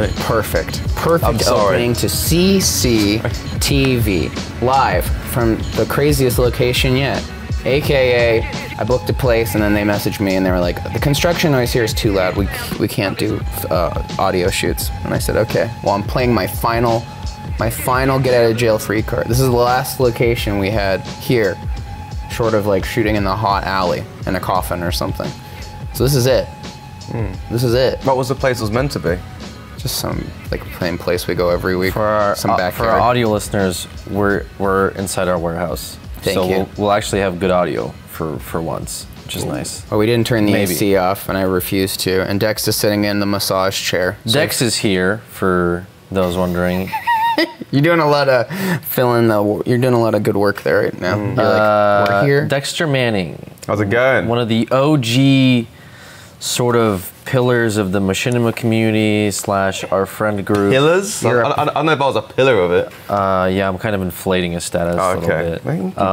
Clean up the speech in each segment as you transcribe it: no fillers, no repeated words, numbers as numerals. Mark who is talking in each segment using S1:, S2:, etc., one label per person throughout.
S1: me.
S2: Perfect. Perfect
S1: sorry.
S2: opening to CCTV. Live from the craziest location yet. AKA, I booked a place and then they messaged me and they were like, the construction noise here is too loud. We can't do audio shoots. And I said, okay. Well, I'm playing my final get out of jail free card. This is the last location we had here, short of like shooting in the hot alley in a coffin or something. So this is it. This is it.
S1: What was the place was meant to be?
S2: Just some like plain place we go every week.
S3: For our,
S2: some backyard.
S3: for our audio listeners, we're inside our warehouse.
S2: Thank you.
S3: We'll actually have good audio for once, which is nice.
S2: Well, we didn't turn the AC off, and I refused to. And Dex is sitting in the massage chair. So
S3: Dex is here, for those wondering.
S2: You're doing a lot of you're doing a lot of good work there right now. You're like, we're here.
S3: Dexter Manning.
S1: How's it going?
S3: One of the OG sort of pillars of the machinima community / our friend group.
S1: Pillars? I don't know if I was a pillar of it.
S3: Yeah, I'm kind of inflating his status a little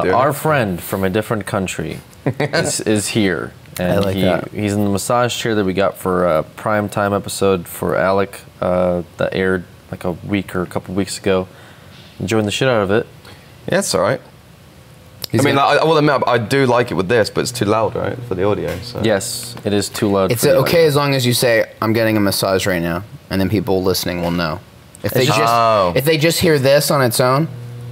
S3: bit. Our friend from a different country is here. And
S2: I like that.
S3: He's in the massage chair that we got for a prime time episode for Aleks that aired like a week or a couple weeks ago. Enjoying the shit out of it.
S1: Yeah, it's all right. I mean, I will admit, I do like it with this, but it's too loud, right, for the audio. So.
S3: Yes, it is too loud.
S2: It's okay as long as you say, I'm getting a massage right now, and then people listening will know. If they just hear this on its own,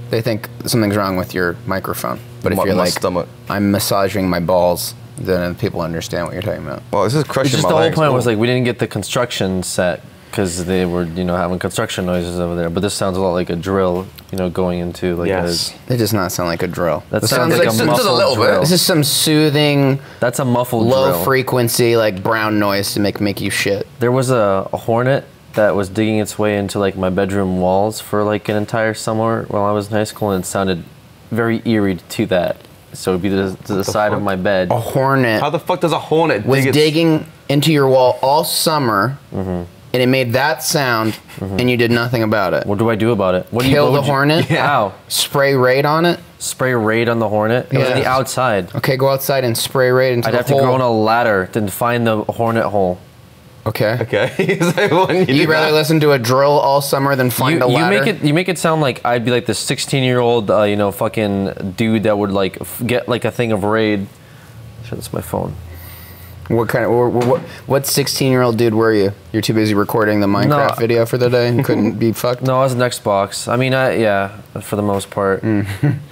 S2: they think something's wrong with your microphone. But if you're like,
S1: stomach.
S2: I'm massaging my balls, then people understand what you're talking about.
S1: Well, this is crushing my
S3: the
S1: legs.
S3: whole point was like we didn't get the construction set because they were, having construction noises over there. But this sounds a lot like a drill, going into like
S2: It does not sound like a drill.
S3: That sounds like a muffled drill.
S2: This is some soothing.
S3: That's a muffled
S2: low
S3: drill.
S2: frequency like brown noise to make you shit.
S3: There was a hornet that was digging its way into like my bedroom walls for like an entire summer while I was in high school, and it sounded very eerie to that. So it'd be to the side of my bed.
S2: A hornet.
S1: How the fuck does a hornet
S2: was digging into your wall all summer, and it made that sound, and you did nothing about it?
S3: What do I do about it?
S2: Kill the hornet?
S3: Yeah. How?
S2: Spray Raid on it?
S3: Spray Raid on the hornet? It was on the outside.
S2: Okay, go outside and spray Raid into the hole.
S3: I'd have to go on a ladder to find the hornet hole.
S2: Okay.
S1: Okay.
S2: You'd rather listen to a drill all summer than find a ladder?
S3: You make it sound like I'd be like this 16-year-old, fucking dude that would like get like a thing of Raid. Shit, that's my phone.
S2: What 16-year-old dude were you? You're too busy recording the Minecraft video for the day and couldn't be fucked?
S3: No, I was an Xbox. I mean, yeah, for the most part.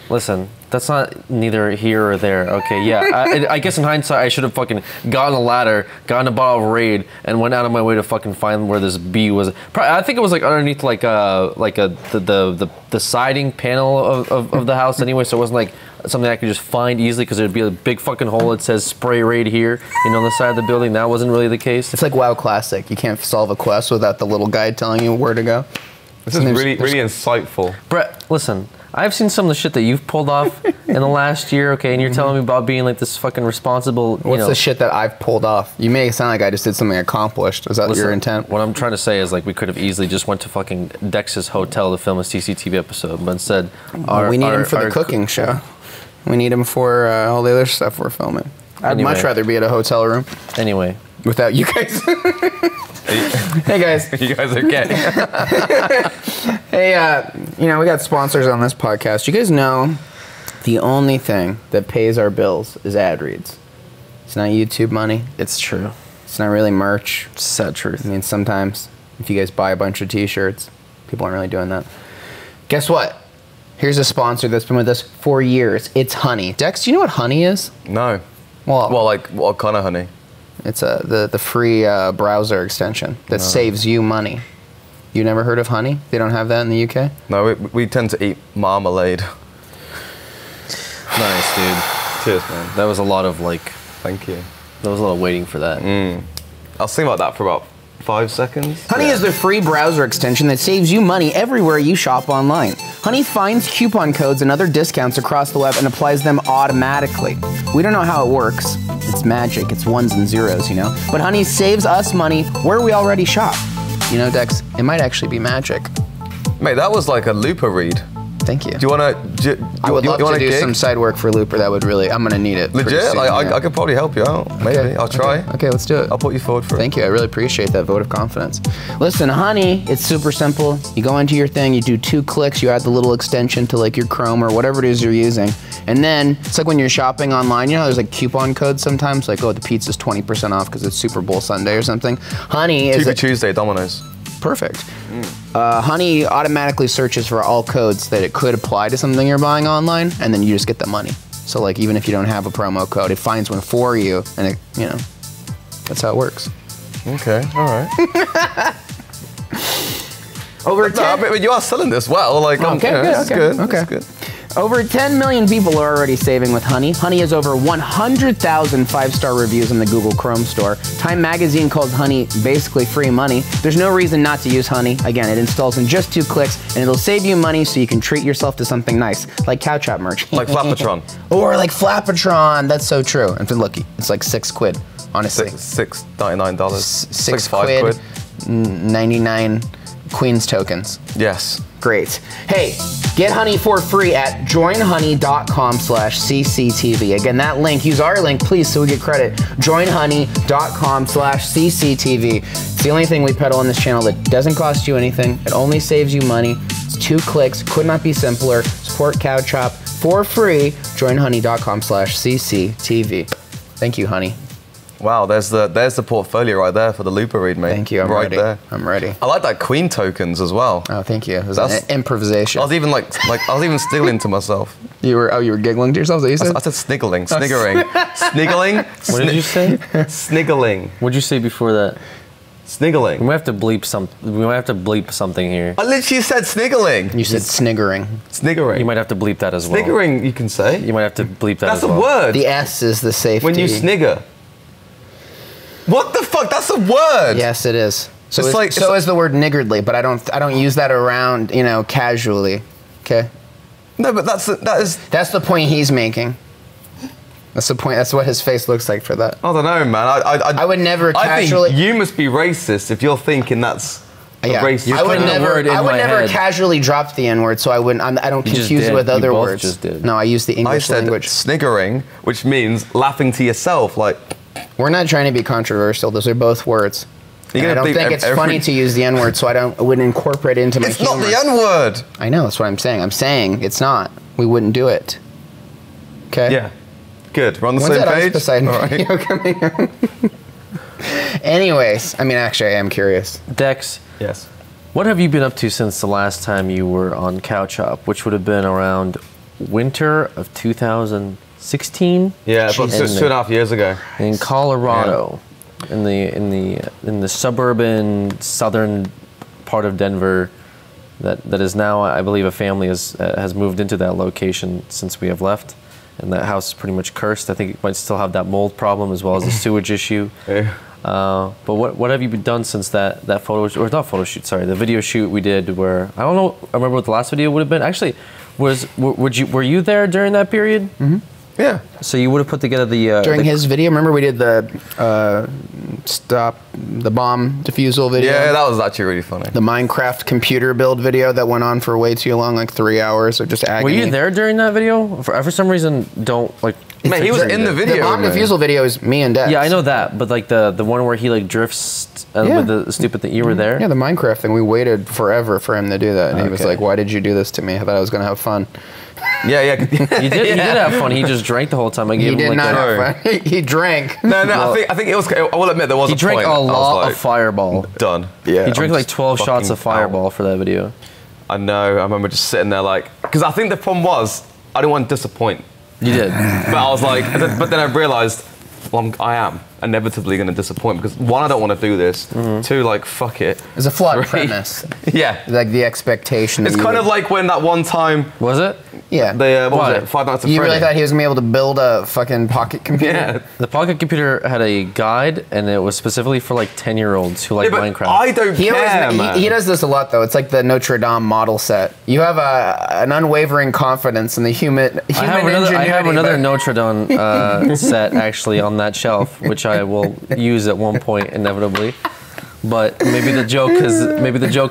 S3: Listen, that's not neither here or there. Okay, yeah. I guess in hindsight, I should have fucking gotten a ladder, gotten a bottle of Raid, and went out of my way to fucking find where this bee was. I think it was like underneath like the siding panel of the house anyway, so it wasn't like something I could just find easily because there'd be a big fucking hole that says spray Raid here, on the side of the building. That wasn't really the case.
S2: It's like WoW Classic. You can't solve a quest without the little guide telling you where to go.
S1: This is really insightful.
S3: Brett, listen, I've seen some of the shit that you've pulled off in the last year, okay, and you're telling me about being like this fucking responsible,
S2: What's the shit that I've pulled off? You make it sound like I just did something accomplished. Is that your intent?
S3: What I'm trying to say is like we could have easily just went to fucking Dex's hotel to film a CCTV episode, but instead
S2: we need him for the cooking show. We need him for all the other stuff we're filming. I'd much rather be at a hotel room.
S3: Anyway.
S2: Without you guys. Hey guys.
S1: You guys are okay.
S2: Hey, we got sponsors on this podcast. You guys know the only thing that pays our bills is ad reads. It's not YouTube money.
S3: It's true.
S2: It's not really merch.
S3: It's sad truth.
S2: I mean, sometimes if you guys buy a bunch of t-shirts, people aren't really doing that. Guess what? Here's a sponsor that's been with us for years. It's Honey. Dex, do you know what Honey is?
S1: No.
S2: Well,
S1: like what kind of honey?
S2: It's the free browser extension that saves you money. You never heard of Honey? They don't have that in the UK?
S1: No, we tend to eat marmalade.
S3: Nice, dude.
S1: Cheers, man.
S3: That was a lot of like...
S1: Thank you.
S3: There was a lot of waiting for that.
S1: I was thinking about that for about 5 seconds.
S2: Honey is the free browser extension that saves you money everywhere you shop online. Honey finds coupon codes and other discounts across the web and applies them automatically. We don't know how it works. It's magic. It's ones and zeros, But Honey saves us money where we already shop. Dex, it might actually be magic.
S1: Mate, that was like a looper read.
S2: Thank you.
S1: Do you want to?
S2: I would love to do some side work for Looper. That would really. I'm gonna need it.
S1: Legit?
S2: Soon,
S1: I could probably help you out. Maybe.
S2: Okay.
S1: I'll try.
S2: Okay, let's do it.
S1: I'll put you forward for it.
S2: Thank you. I really appreciate that vote of confidence. Listen, Honey, it's super simple. You go into your thing, you do 2 clicks, you add the little extension to like your Chrome or whatever it is you're using. And then it's like when you're shopping online, you know, there's like coupon codes sometimes, like, oh, the pizza's 20% off because it's Super Bowl Sunday or something. Honey is
S1: Tuesday, Domino's.
S2: Perfect. Honey automatically searches for all codes that it could apply to something you're buying online, and then you just get the money. So like even if you don't have a promo code, it finds one for you, and it, you know, that's how it works.
S1: Okay, all right.
S2: Over 10.
S1: No, but you are selling this well. Like,
S2: Okay, good.
S1: That's good.
S2: Over 10 million people are already saving with Honey. Honey has over 100,000 5-star reviews in the Google Chrome store. Time magazine calls Honey basically free money. There's no reason not to use Honey. Again, it installs in just 2 clicks, and it'll save you money so you can treat yourself to something nice, like Cow Chop merch.
S1: Like Flapatron.
S2: Or like Flapatron. That's so true. And look, it's like $6, honestly.
S1: $6.99.
S2: 6
S1: 5
S2: quid, 99 Queens tokens.
S1: Yes.
S2: Great. Hey, get Honey for free at joinhoney.com/cctv. Again, that link, use our link, please, so we get credit. joinhoney.com/cctv. It's the only thing we peddle on this channel that doesn't cost you anything. It only saves you money. It's 2 clicks, could not be simpler. Support Cow Chop for free. joinhoney.com/cctv. Thank you, Honey.
S1: Wow, there's the portfolio right there for the Looper read, mate.
S2: Thank you, I'm ready.
S1: There.
S2: I'm ready.
S1: I like that Queen tokens as well.
S2: Oh, thank you. It was an improvisation.
S1: I was even like I was even sniggling to myself.
S2: You were giggling to yourself, is that you said?
S1: I said sniggling, sniggering. Sniggling?
S3: What did you say?
S1: Sniggling.
S3: What'd you say before that?
S1: Sniggling.
S3: We might have to bleep something here.
S1: I literally said sniggling.
S2: You said sniggering.
S1: Sniggering.
S3: You might have to bleep that as well.
S1: Sniggering, you can say.
S3: You might have to bleep that
S1: That's
S3: as well.
S1: a word.
S2: The S is the safety.
S1: When you snigger. What the fuck? That's a word.
S2: Yes, it is. So
S1: It's
S2: is the word niggardly, but I don't use that around, you know, casually. Okay.
S1: No, but that's
S2: the point he's making. That's the point. That's what his face looks like for that.
S1: I don't know, man.
S2: I would never casually.
S1: I think you must be racist if you're thinking that's a racist.
S2: I would
S3: never
S2: casually drop the N-word, so I wouldn't. I don't confuse it with other words.
S3: Just did.
S2: No, I use the English language.
S1: Sniggering, which means laughing to yourself, like.
S2: We're not trying to be controversial. Those are both words. I don't think it's funny to use the N-word, so I wouldn't incorporate it into my humor.
S1: It's not the N-word.
S2: I know, that's what I'm saying. I'm saying it's not. We wouldn't do it. Okay?
S1: Yeah. Good. We're on the
S2: When's
S1: same
S2: that
S1: page.
S2: Poseidon
S1: All right.
S2: video coming out? Anyways, I mean, actually, I am curious.
S3: Dex.
S1: Yes.
S3: What have you been up to since the last time you were on Cow Chop, which would have been around winter of 2016?
S1: Yeah, about 2.5 years ago.
S3: In Colorado, in the suburban southern part of Denver, that is now, I believe, a family has moved into that location since we have left, and that house is pretty much cursed. I think it might still have that mold problem as well as the sewage issue.
S1: Yeah.
S3: But what have you been done since that photo, or not photo shoot? Sorry, the video shoot we did where I don't know. I remember what the last video would have been. Actually, were you there during that period?
S2: Mm-hmm.
S1: Yeah.
S3: So you would have put together the
S2: during his video. Remember we did the stop the bomb defusal video.
S1: Yeah, that was actually really funny.
S2: The Minecraft computer build video that went on for way too long, like 3 hours of just agony.
S3: Were you there during that video? For some reason, don't like.
S1: Man, he was in the video.
S2: The bomb defusal video is me and Dex.
S3: Yeah, I know that, but like the one where he like drifts with the stupid thing. You were there.
S2: Yeah, the Minecraft thing. We waited forever for him to do that, and he was like, "Why did you do this to me? I thought I was gonna have fun."
S1: Yeah.
S3: You did. He did have fun. He just drank the whole time. I gave him like
S2: not have fun. He drank.
S1: No. Well, I think it was. I will admit there was.
S3: He drank
S1: point.
S3: a lot of Fireball.
S1: Done.
S2: Yeah.
S3: He drank like 12 shots of Fireball for that video.
S1: I know. I remember just sitting there like, because I think the problem was I didn't want to disappoint.
S3: You did.
S1: But I was like, but then I realized, well, I am inevitably going to disappoint because one, I don't want to do this. Two, like, fuck it.
S2: It's a flawed premise.
S1: Yeah.
S2: Like the expectation.
S1: It's kind of like when that one time.
S3: Was it?
S2: Yeah.
S1: What was it? 5 Nights at Freddy.
S2: You really thought he was going to be able to build a fucking pocket computer?
S1: Yeah.
S3: The pocket computer had a guide, and it was specifically for like 10-year-olds who like Minecraft.
S1: I don't care, man.
S2: He does this a lot, though. It's like the Notre Dame model set. You have an unwavering confidence in the human ingenuity.
S3: I have another Notre Dame set actually on that shelf, which I will use at one point inevitably. But maybe the joke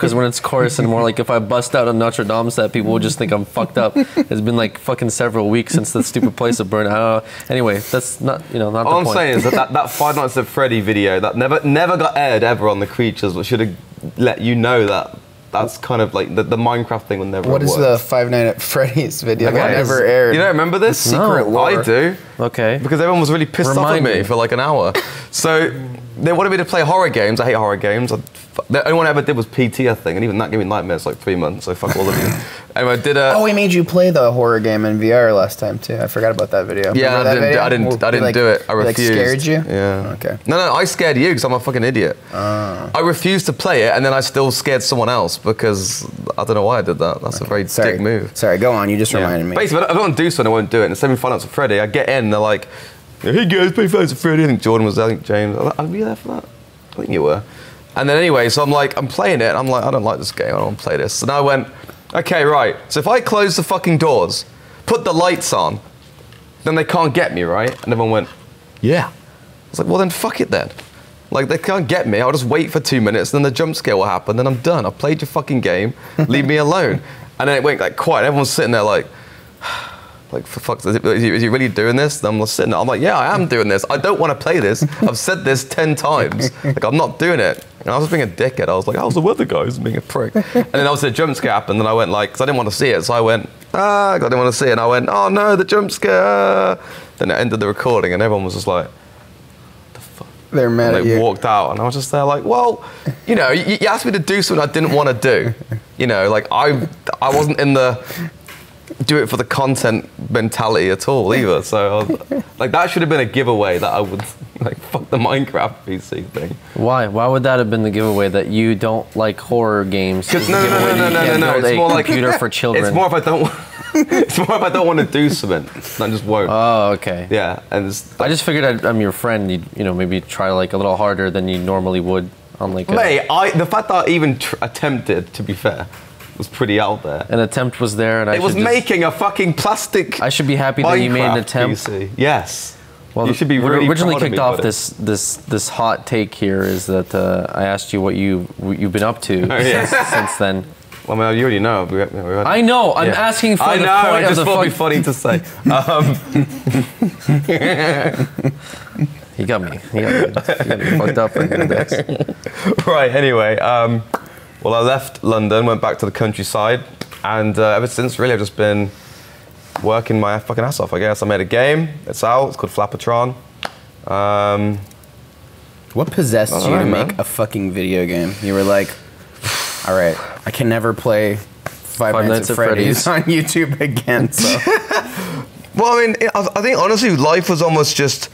S3: is when it's chorus and more like if I bust out a Notre Dame set, people will just think I'm fucked up. It's been like fucking several weeks since the stupid place of burn. I don't know. Anyway, that's not not
S1: All
S3: the
S1: I'm
S3: point.
S1: saying is that Five Nights at Freddy video that never got aired ever on the Creatures, but should have let you know that that's kind of like the Minecraft thing will never.
S2: What is
S1: work.
S2: the Five Nights at Freddy's video
S1: Okay.
S2: that never aired?
S1: You don't remember this?
S2: Secret lore.
S1: I do.
S3: Okay.
S1: Because everyone was really pissed off at me for like an hour. So they wanted me to play horror games. I hate horror games. The only one I ever did was PT, I think, and even that gave me nightmares like 3 months. So fuck all of you. Anyway, I did a.
S2: Oh, we made you play the horror game in VR last time too. I forgot about that video.
S1: Yeah,
S2: Remember that video?
S1: I didn't do it. I refused.
S2: Like scared you?
S1: Yeah.
S2: Okay.
S1: No, I scared you because I'm a fucking idiot. I refused to play it, and then I still scared someone else because I don't know why I did that. That's a very dick move.
S2: Sorry, go on. You just reminded me.
S1: Basically, if I don't do something, I won't do it. And the same with Five Nights at Freddy. I get in, they're like, "Hey guys, play Five Nights at Freddy." I think Jordan was there. I think James. I'll be there for that. I think you were. And then anyway, so I'm playing it. And I'm like, I don't like this game. I don't want to play this. So now I went, okay, right. So if I close the fucking doors, put the lights on, then they can't get me, right? And everyone went, yeah. I was like, well then fuck it then. Like they can't get me. I'll just wait for 2 minutes, then the jump scare will happen, then I'm done. I've played your fucking game. Leave me alone. And then it went like quiet. Everyone's sitting there like for fuck's sake, is he really doing this? And I'm sitting there, I'm like, yeah, I am doing this. I don't want to play this. I've said this 10 times. Like, I'm not doing it. And I was being a dickhead. I was like, how's the weather, guys? Being a prick. And then obviously the jump scare happened, and I went like, because I didn't want to see it, so I went, I didn't want to see it. And I went, oh no, the jump scare. Then it ended the recording, and everyone was just like, the fuck?
S2: They're mad at
S1: They
S2: you.
S1: walked out, and I was just there like, well, you know, you asked me to do something I didn't want to do. You know, like I wasn't in the do it for the content mentality at all either. So I was, like that should have been a giveaway that I would like fuck the Minecraft PC thing.
S3: Why? Why would that have been the giveaway that you don't like horror games?
S1: No. It's more like
S3: computer for children.
S1: It's more if I don't. It's more if I don't want to do something. I just won't.
S3: Oh, okay.
S1: Yeah, and
S3: I just figured I'm your friend. You know, maybe try like a little harder than you normally would on like.
S1: Mate, the fact that I even attempted, to be fair, was pretty out there.
S3: An attempt was there, and
S1: it was making a fucking plastic.
S3: I should be happy that you made an attempt.
S1: PC. Yes.
S3: Well,
S1: you should be really
S3: originally
S1: proud of
S3: kicked
S1: me
S3: off
S1: for it.
S3: this hot take here is that I asked you what you've been up to since then.
S1: Well, I mean, you already know.
S3: I know. I'm asking for the point
S1: I
S3: of
S1: just
S3: the
S1: thought it'd be funny to say.
S3: He got me. He got me fucked up right now, Dex.
S1: Right. Anyway, well, I left London, went back to the countryside, and ever since, really, I've just been working my fucking ass off. I guess I made a game. It's out. It's called Flapatron.
S2: What possessed you to make a fucking video game? You were like, all right, I can never play Five Nights at Freddy's on YouTube again. So.
S1: Well, I mean, I think honestly, life was almost just.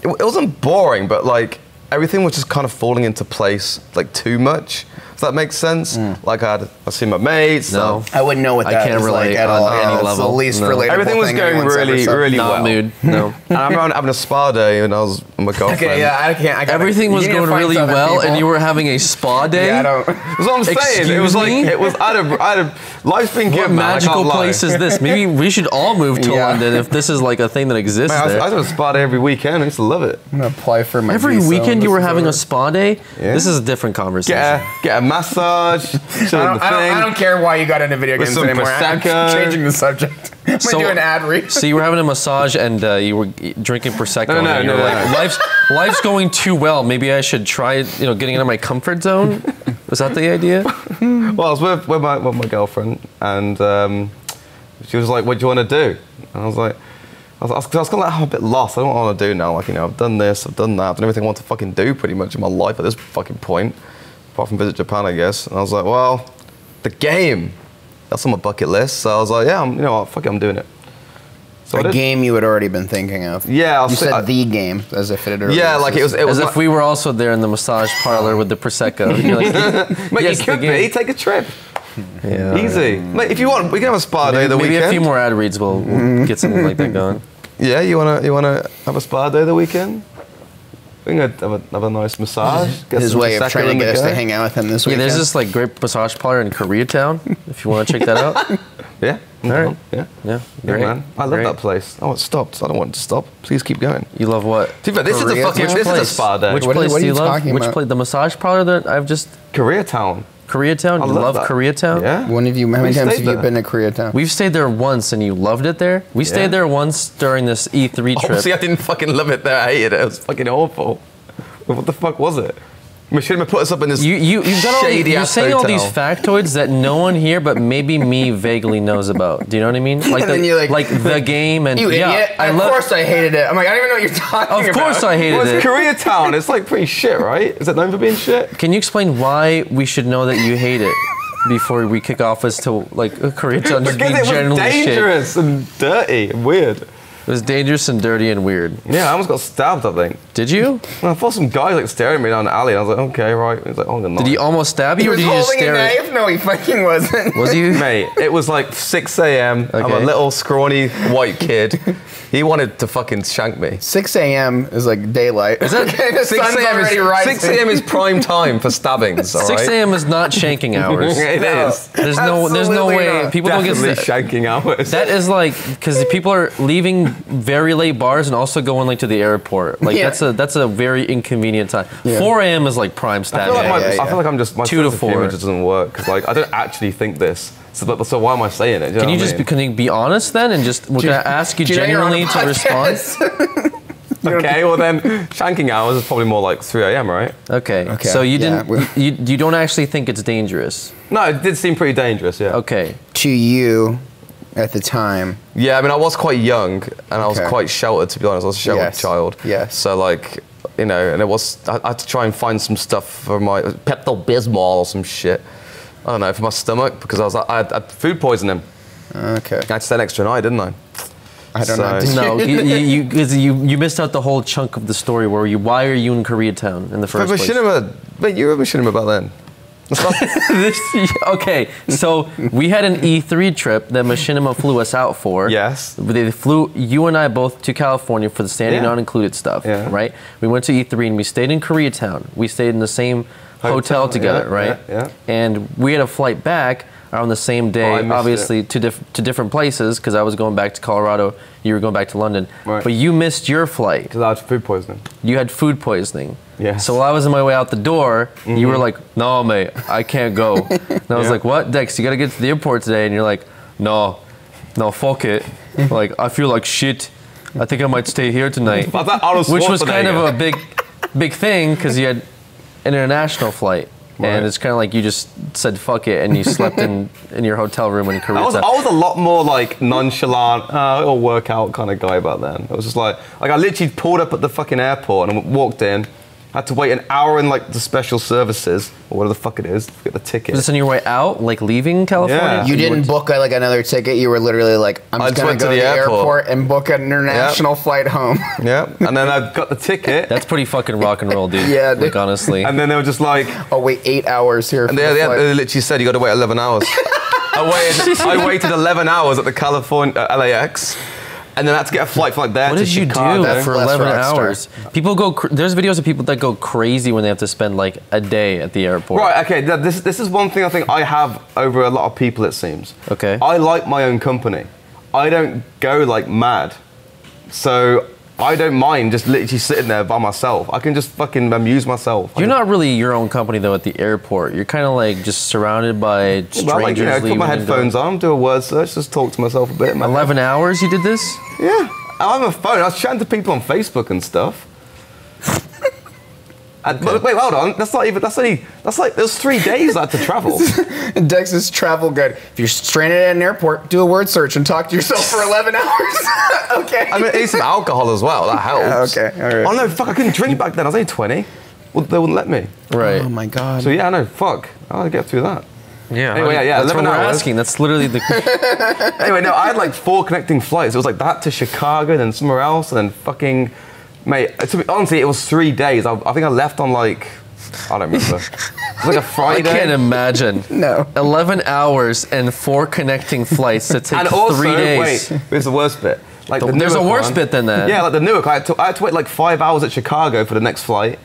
S1: It wasn't boring, but like everything was just kind of falling into place, like too much. Does that make sense? Like I see my mates.
S3: No,
S2: I wouldn't know what that
S3: can't
S2: is
S3: relate
S2: like at all.
S3: on any
S2: It's
S3: level.
S2: the least
S3: No.
S2: relatable
S1: Everything was
S2: thing
S1: going
S2: anyone's ever
S1: really,
S2: said.
S1: really
S3: not
S1: well.
S3: mood. No.
S1: And I remember having a spa day when I was with my girlfriend.
S2: Okay, yeah, I can't.
S3: Everything was going really well, and you were having a spa day.
S2: Yeah, I don't.
S1: That's what I'm saying.
S3: Excuse
S1: It was like
S3: me?
S1: it was. I had a life's been good.
S3: What
S1: man, I
S3: magical
S1: can't lie.
S3: place is this? Maybe we should all move to
S2: Yeah.
S3: London if this is like a thing that exists
S1: Man,
S3: there.
S1: I was a spa day every weekend. I used to love it.
S2: I'm gonna apply for my
S3: Every
S2: visa
S3: weekend
S2: when
S3: you
S2: this
S3: were
S2: is
S3: having a
S2: over.
S3: spa day?
S1: Yeah.
S3: This is a different conversation.
S1: Get a massage.
S2: I don't care why you got into video
S1: With
S2: games
S1: some
S2: anymore. I'm
S1: Prosecco.
S2: changing the subject. I'm
S3: So-
S2: doing an ad read.
S3: So you were having a massage and you were drinking Prosecco.
S1: No,
S3: and you were
S1: no.
S3: like, life's going too well. Maybe I should try, getting out of my comfort zone. Was that the idea?
S1: Well, I was with my girlfriend, and she was like, "What do you want to do?" And I was like, I was kind of like, I'm a bit lost. I don't know what I want to do now. Like, I've done this, I've done that, I've done everything I want to fucking do pretty much in my life at this fucking point, apart from visit Japan, I guess. And I was like, well, the game, that's on my bucket list. So I was like, yeah, you know what, fuck it, I'm doing it. So I
S2: A
S1: did.
S2: game you had already been thinking of.
S1: Yeah,
S2: You said the game, as if it had already
S1: Yeah, like it was
S3: As if
S1: like,
S3: we were also there in the massage parlor with the Prosecco. You're like,
S1: mate,
S3: yes,
S1: you
S3: the
S1: could
S3: game.
S1: be, take a trip.
S3: Yeah.
S1: Easy. Mate, if you want, we can have a spa day the
S3: Maybe
S1: weekend.
S3: a few more ad reads will get something like that going.
S1: Yeah, you wanna have a spa day the weekend? We can have a nice massage. Get
S2: His
S1: some
S2: way of
S1: Prosecco
S2: trying to
S1: in the
S2: get us to
S1: go.
S2: hang out with him this
S3: Yeah,
S2: weekend.
S3: there's this like great massage parlor in Koreatown. If you want to check that out.
S1: Yeah.
S3: All right.
S1: Yeah.
S3: Yeah,
S1: Yeah,
S3: great.
S1: man. I love
S3: Great.
S1: that place. Oh, it stopped. I don't want it to stop. Please keep going.
S3: You love what?
S1: To be fair, this is a
S2: Korea?
S1: fucking.
S2: Which
S1: This is a spa day.
S3: Which
S2: What are-
S3: place
S2: what are
S3: do you
S2: you
S3: love?
S2: talking
S3: Which
S2: about?
S3: place? The massage parlor that I've just
S1: Koreatown.
S3: Koreatown.
S1: I
S3: You
S1: love
S3: love
S1: that.
S3: Koreatown?
S1: Yeah.
S2: One of you, how many
S1: We
S2: times have
S1: stayed
S2: you
S1: there.
S2: been to Koreatown?
S3: We've stayed there once, and you loved it there. We stayed
S1: Yeah.
S3: there once during this E3 trip.
S1: Obviously, I didn't fucking love it there. I hated it. It was fucking awful. What the fuck was it? We should have put us up in this
S3: You've got all,
S1: shady
S3: you're
S1: ass
S3: saying all these
S1: hotel.
S3: factoids that no one here, but maybe me, vaguely knows about. Do you know what I mean? Like,
S2: And then you're like,
S3: the game and
S2: You
S3: yeah,
S2: idiot! Of course I hated it. I'm like, I don't even know what you're talking
S3: Of
S2: about.
S3: course I hated
S1: Well, it's
S3: it.
S1: Koreatown. It's like pretty shit, right? Is it known for being shit?
S3: Can you explain why we should know that you hate it before we kick off as to like Koreatown just
S1: Because
S3: being
S1: it was
S3: generally shit?
S1: dangerous and dirty and weird.
S3: It was dangerous and dirty and weird.
S1: Yeah, I almost got stabbed, I think.
S3: Did you?
S1: And I thought some guy like staring at me down the alley, and I was like, okay, right. He's like, oh,
S3: Did he almost stab you,
S2: He
S3: or
S2: was
S3: did you just
S2: holding a
S3: stare? at
S2: knife. No, he fucking wasn't.
S3: Was he?
S1: Mate, it was like 6 a.m. I'm a
S3: Okay.
S1: little scrawny white kid. He wanted to fucking shank me.
S2: 6 a.m. is like daylight. Is
S3: that-
S2: okay, the
S1: 6
S2: sun's
S1: a.m.
S2: already
S1: is,
S2: rising.
S1: 6 a.m. is prime time for stabbings, all
S3: 6
S1: right?
S3: a.m. is not shanking hours.
S1: It is.
S3: There's no
S2: Absolutely
S3: way.
S2: not.
S3: People
S1: Definitely
S3: don't get
S1: shanking hours.
S3: that is like because people are leaving very late bars and also going like to the airport. Like
S2: Yeah.
S3: that's a very inconvenient time.
S2: Yeah.
S3: 4 a.m. is like prime
S1: I
S3: stabbing.
S1: feel like,
S2: Yeah,
S1: I feel like I'm just, my
S3: 2 to
S1: sense of
S3: 4.
S1: humor just doesn't work, because like, I don't actually think this. So why am I saying it? Do you
S3: Can
S1: know
S3: you
S1: what I
S3: just
S1: mean?
S3: can you be honest then and just can I ask you
S2: Do know you're on a
S3: genuinely to respond?
S2: podcast?
S1: Okay, well then, shanking hours is probably more like 3 a.m., right?
S3: Okay.
S2: Okay,
S3: So you
S2: yeah,
S3: didn't you don't actually think it's dangerous.
S1: No, it did seem pretty dangerous, yeah.
S3: Okay.
S2: To you, at the time,
S1: Yeah, I mean, I was quite young, and I was
S2: Okay.
S1: quite sheltered, to be honest. I was a sheltered
S2: Yes,
S1: child.
S2: yes.
S1: So, like, you know, and it was, I had to try and find some stuff for my Pepto-Bismol or some shit. I don't know, for my stomach, because I had food poisoning.
S2: okay.
S1: I had to stay an extra night, didn't I?
S2: I don't know.
S1: So-
S3: No, you missed out the whole chunk of the story where why are you in Koreatown in the first
S1: But
S3: place?
S1: machinima, wait, you were machinima about then.
S3: Okay, so we had an E3 trip that Machinima flew us out for.
S1: Yes.
S3: They flew you and I both to California for the standing
S1: Yeah.
S3: non-included stuff,
S1: Yeah.
S3: right? We went to E3 and we stayed in Koreatown. We stayed in the same hotel together,
S1: yeah,
S3: right?
S1: yeah.
S3: And we had a flight back on the same day,
S1: Oh, I missed
S3: obviously to different places because I was going back to Colorado, you were going back to London.
S1: Right.
S3: But you missed your flight.
S1: Because I had food poisoning.
S3: You had food poisoning.
S1: Yes.
S3: So while I was on my way out the door, you were like, "No, mate, I can't go." And I was
S1: Yeah.
S3: like, "What, Dex? You gotta get to the airport today." And you're like, "No, fuck it. Like, I feel like shit. I think I might stay here tonight."
S1: But that Arnold
S3: Which was kind of
S1: Schwarzenegger.
S3: a big thing because you had an international flight.
S1: Right.
S3: And it's kind of like you just said fuck it and you slept in your hotel room in Korea.
S1: I was a lot more like nonchalant, it'll work out kind of guy back then. It was just like I literally pulled up at the fucking airport and walked in. Had to wait an hour in like the special services or whatever the fuck it is to get the ticket.
S3: Was this on your way out, like leaving California?
S1: Yeah.
S2: You didn't book like another ticket. You were literally like, I'm
S1: I
S2: just
S1: just
S2: gonna
S1: went
S2: go
S1: to
S2: to
S1: the
S2: the
S1: airport.
S2: airport and book an international flight home.
S1: Yeah, and then I got the ticket,
S3: That's pretty fucking rock and roll, dude.
S2: Yeah,
S3: Like,
S2: dude.
S3: honestly.
S1: and then they were just like,
S2: Oh wait, 8 hours here.
S1: and
S2: for the flight.
S1: they literally said you got to wait 11 hours. I waited 11 hours at the California LAX, and then I had to get a flight from like there
S3: What
S1: to
S3: did you
S1: Chicago.
S3: do
S2: That's
S3: for
S2: less
S3: 11
S2: rock star.
S3: hours? People go. There's videos of people that go crazy when they have to spend like a day at the airport.
S1: Right, okay, this is one thing I think I have over a lot of people, it seems.
S3: Okay.
S1: I like my own company. I don't go like mad. So I don't mind just literally sitting there by myself. I can just fucking amuse myself.
S3: You're not really your own company though at the airport. You're kind of like just surrounded by strangers.
S1: Well, like, you know, put
S3: leaving
S1: my
S3: and
S1: headphones
S3: going.
S1: on, do a word search, just talk to myself a bit.
S3: 11 hours you did this?
S1: Yeah. I have a phone. I was chatting to people on Facebook and stuff. But wait, hold on. That's like, there's 3 days I had to travel.
S2: Dex's travel guide. If you're stranded at an airport, do a word search and talk to yourself for 11 hours. Okay.
S1: I mean, I need some alcohol as well. That helps.
S2: Okay, all right.
S1: Oh no, fuck! I couldn't drink back then. I was only 20. Well, they wouldn't let me.
S3: Right.
S2: Oh my god.
S1: So yeah, no, fuck. I'll get through that.
S3: Yeah.
S1: Anyway, yeah,
S3: That's what
S1: 11
S3: we're
S1: hours.
S3: asking. That's literally the.
S1: Anyway, no, I had like 4 connecting flights. It was like that to Chicago, then somewhere else, and then fucking, mate. Honestly, it was 3 days. I think I left on like, I don't remember. It was like a
S3: I
S1: Friday.
S3: can't imagine.
S2: No.
S3: 11 hours and 4 connecting flights that take
S1: And also,
S3: 3 days.
S1: wait, here's the worst bit. Like
S3: There's a
S1: Newark
S3: worse
S1: one.
S3: bit than that.
S1: Yeah, like the Newark. I had to wait like 5 hours at Chicago for the next flight,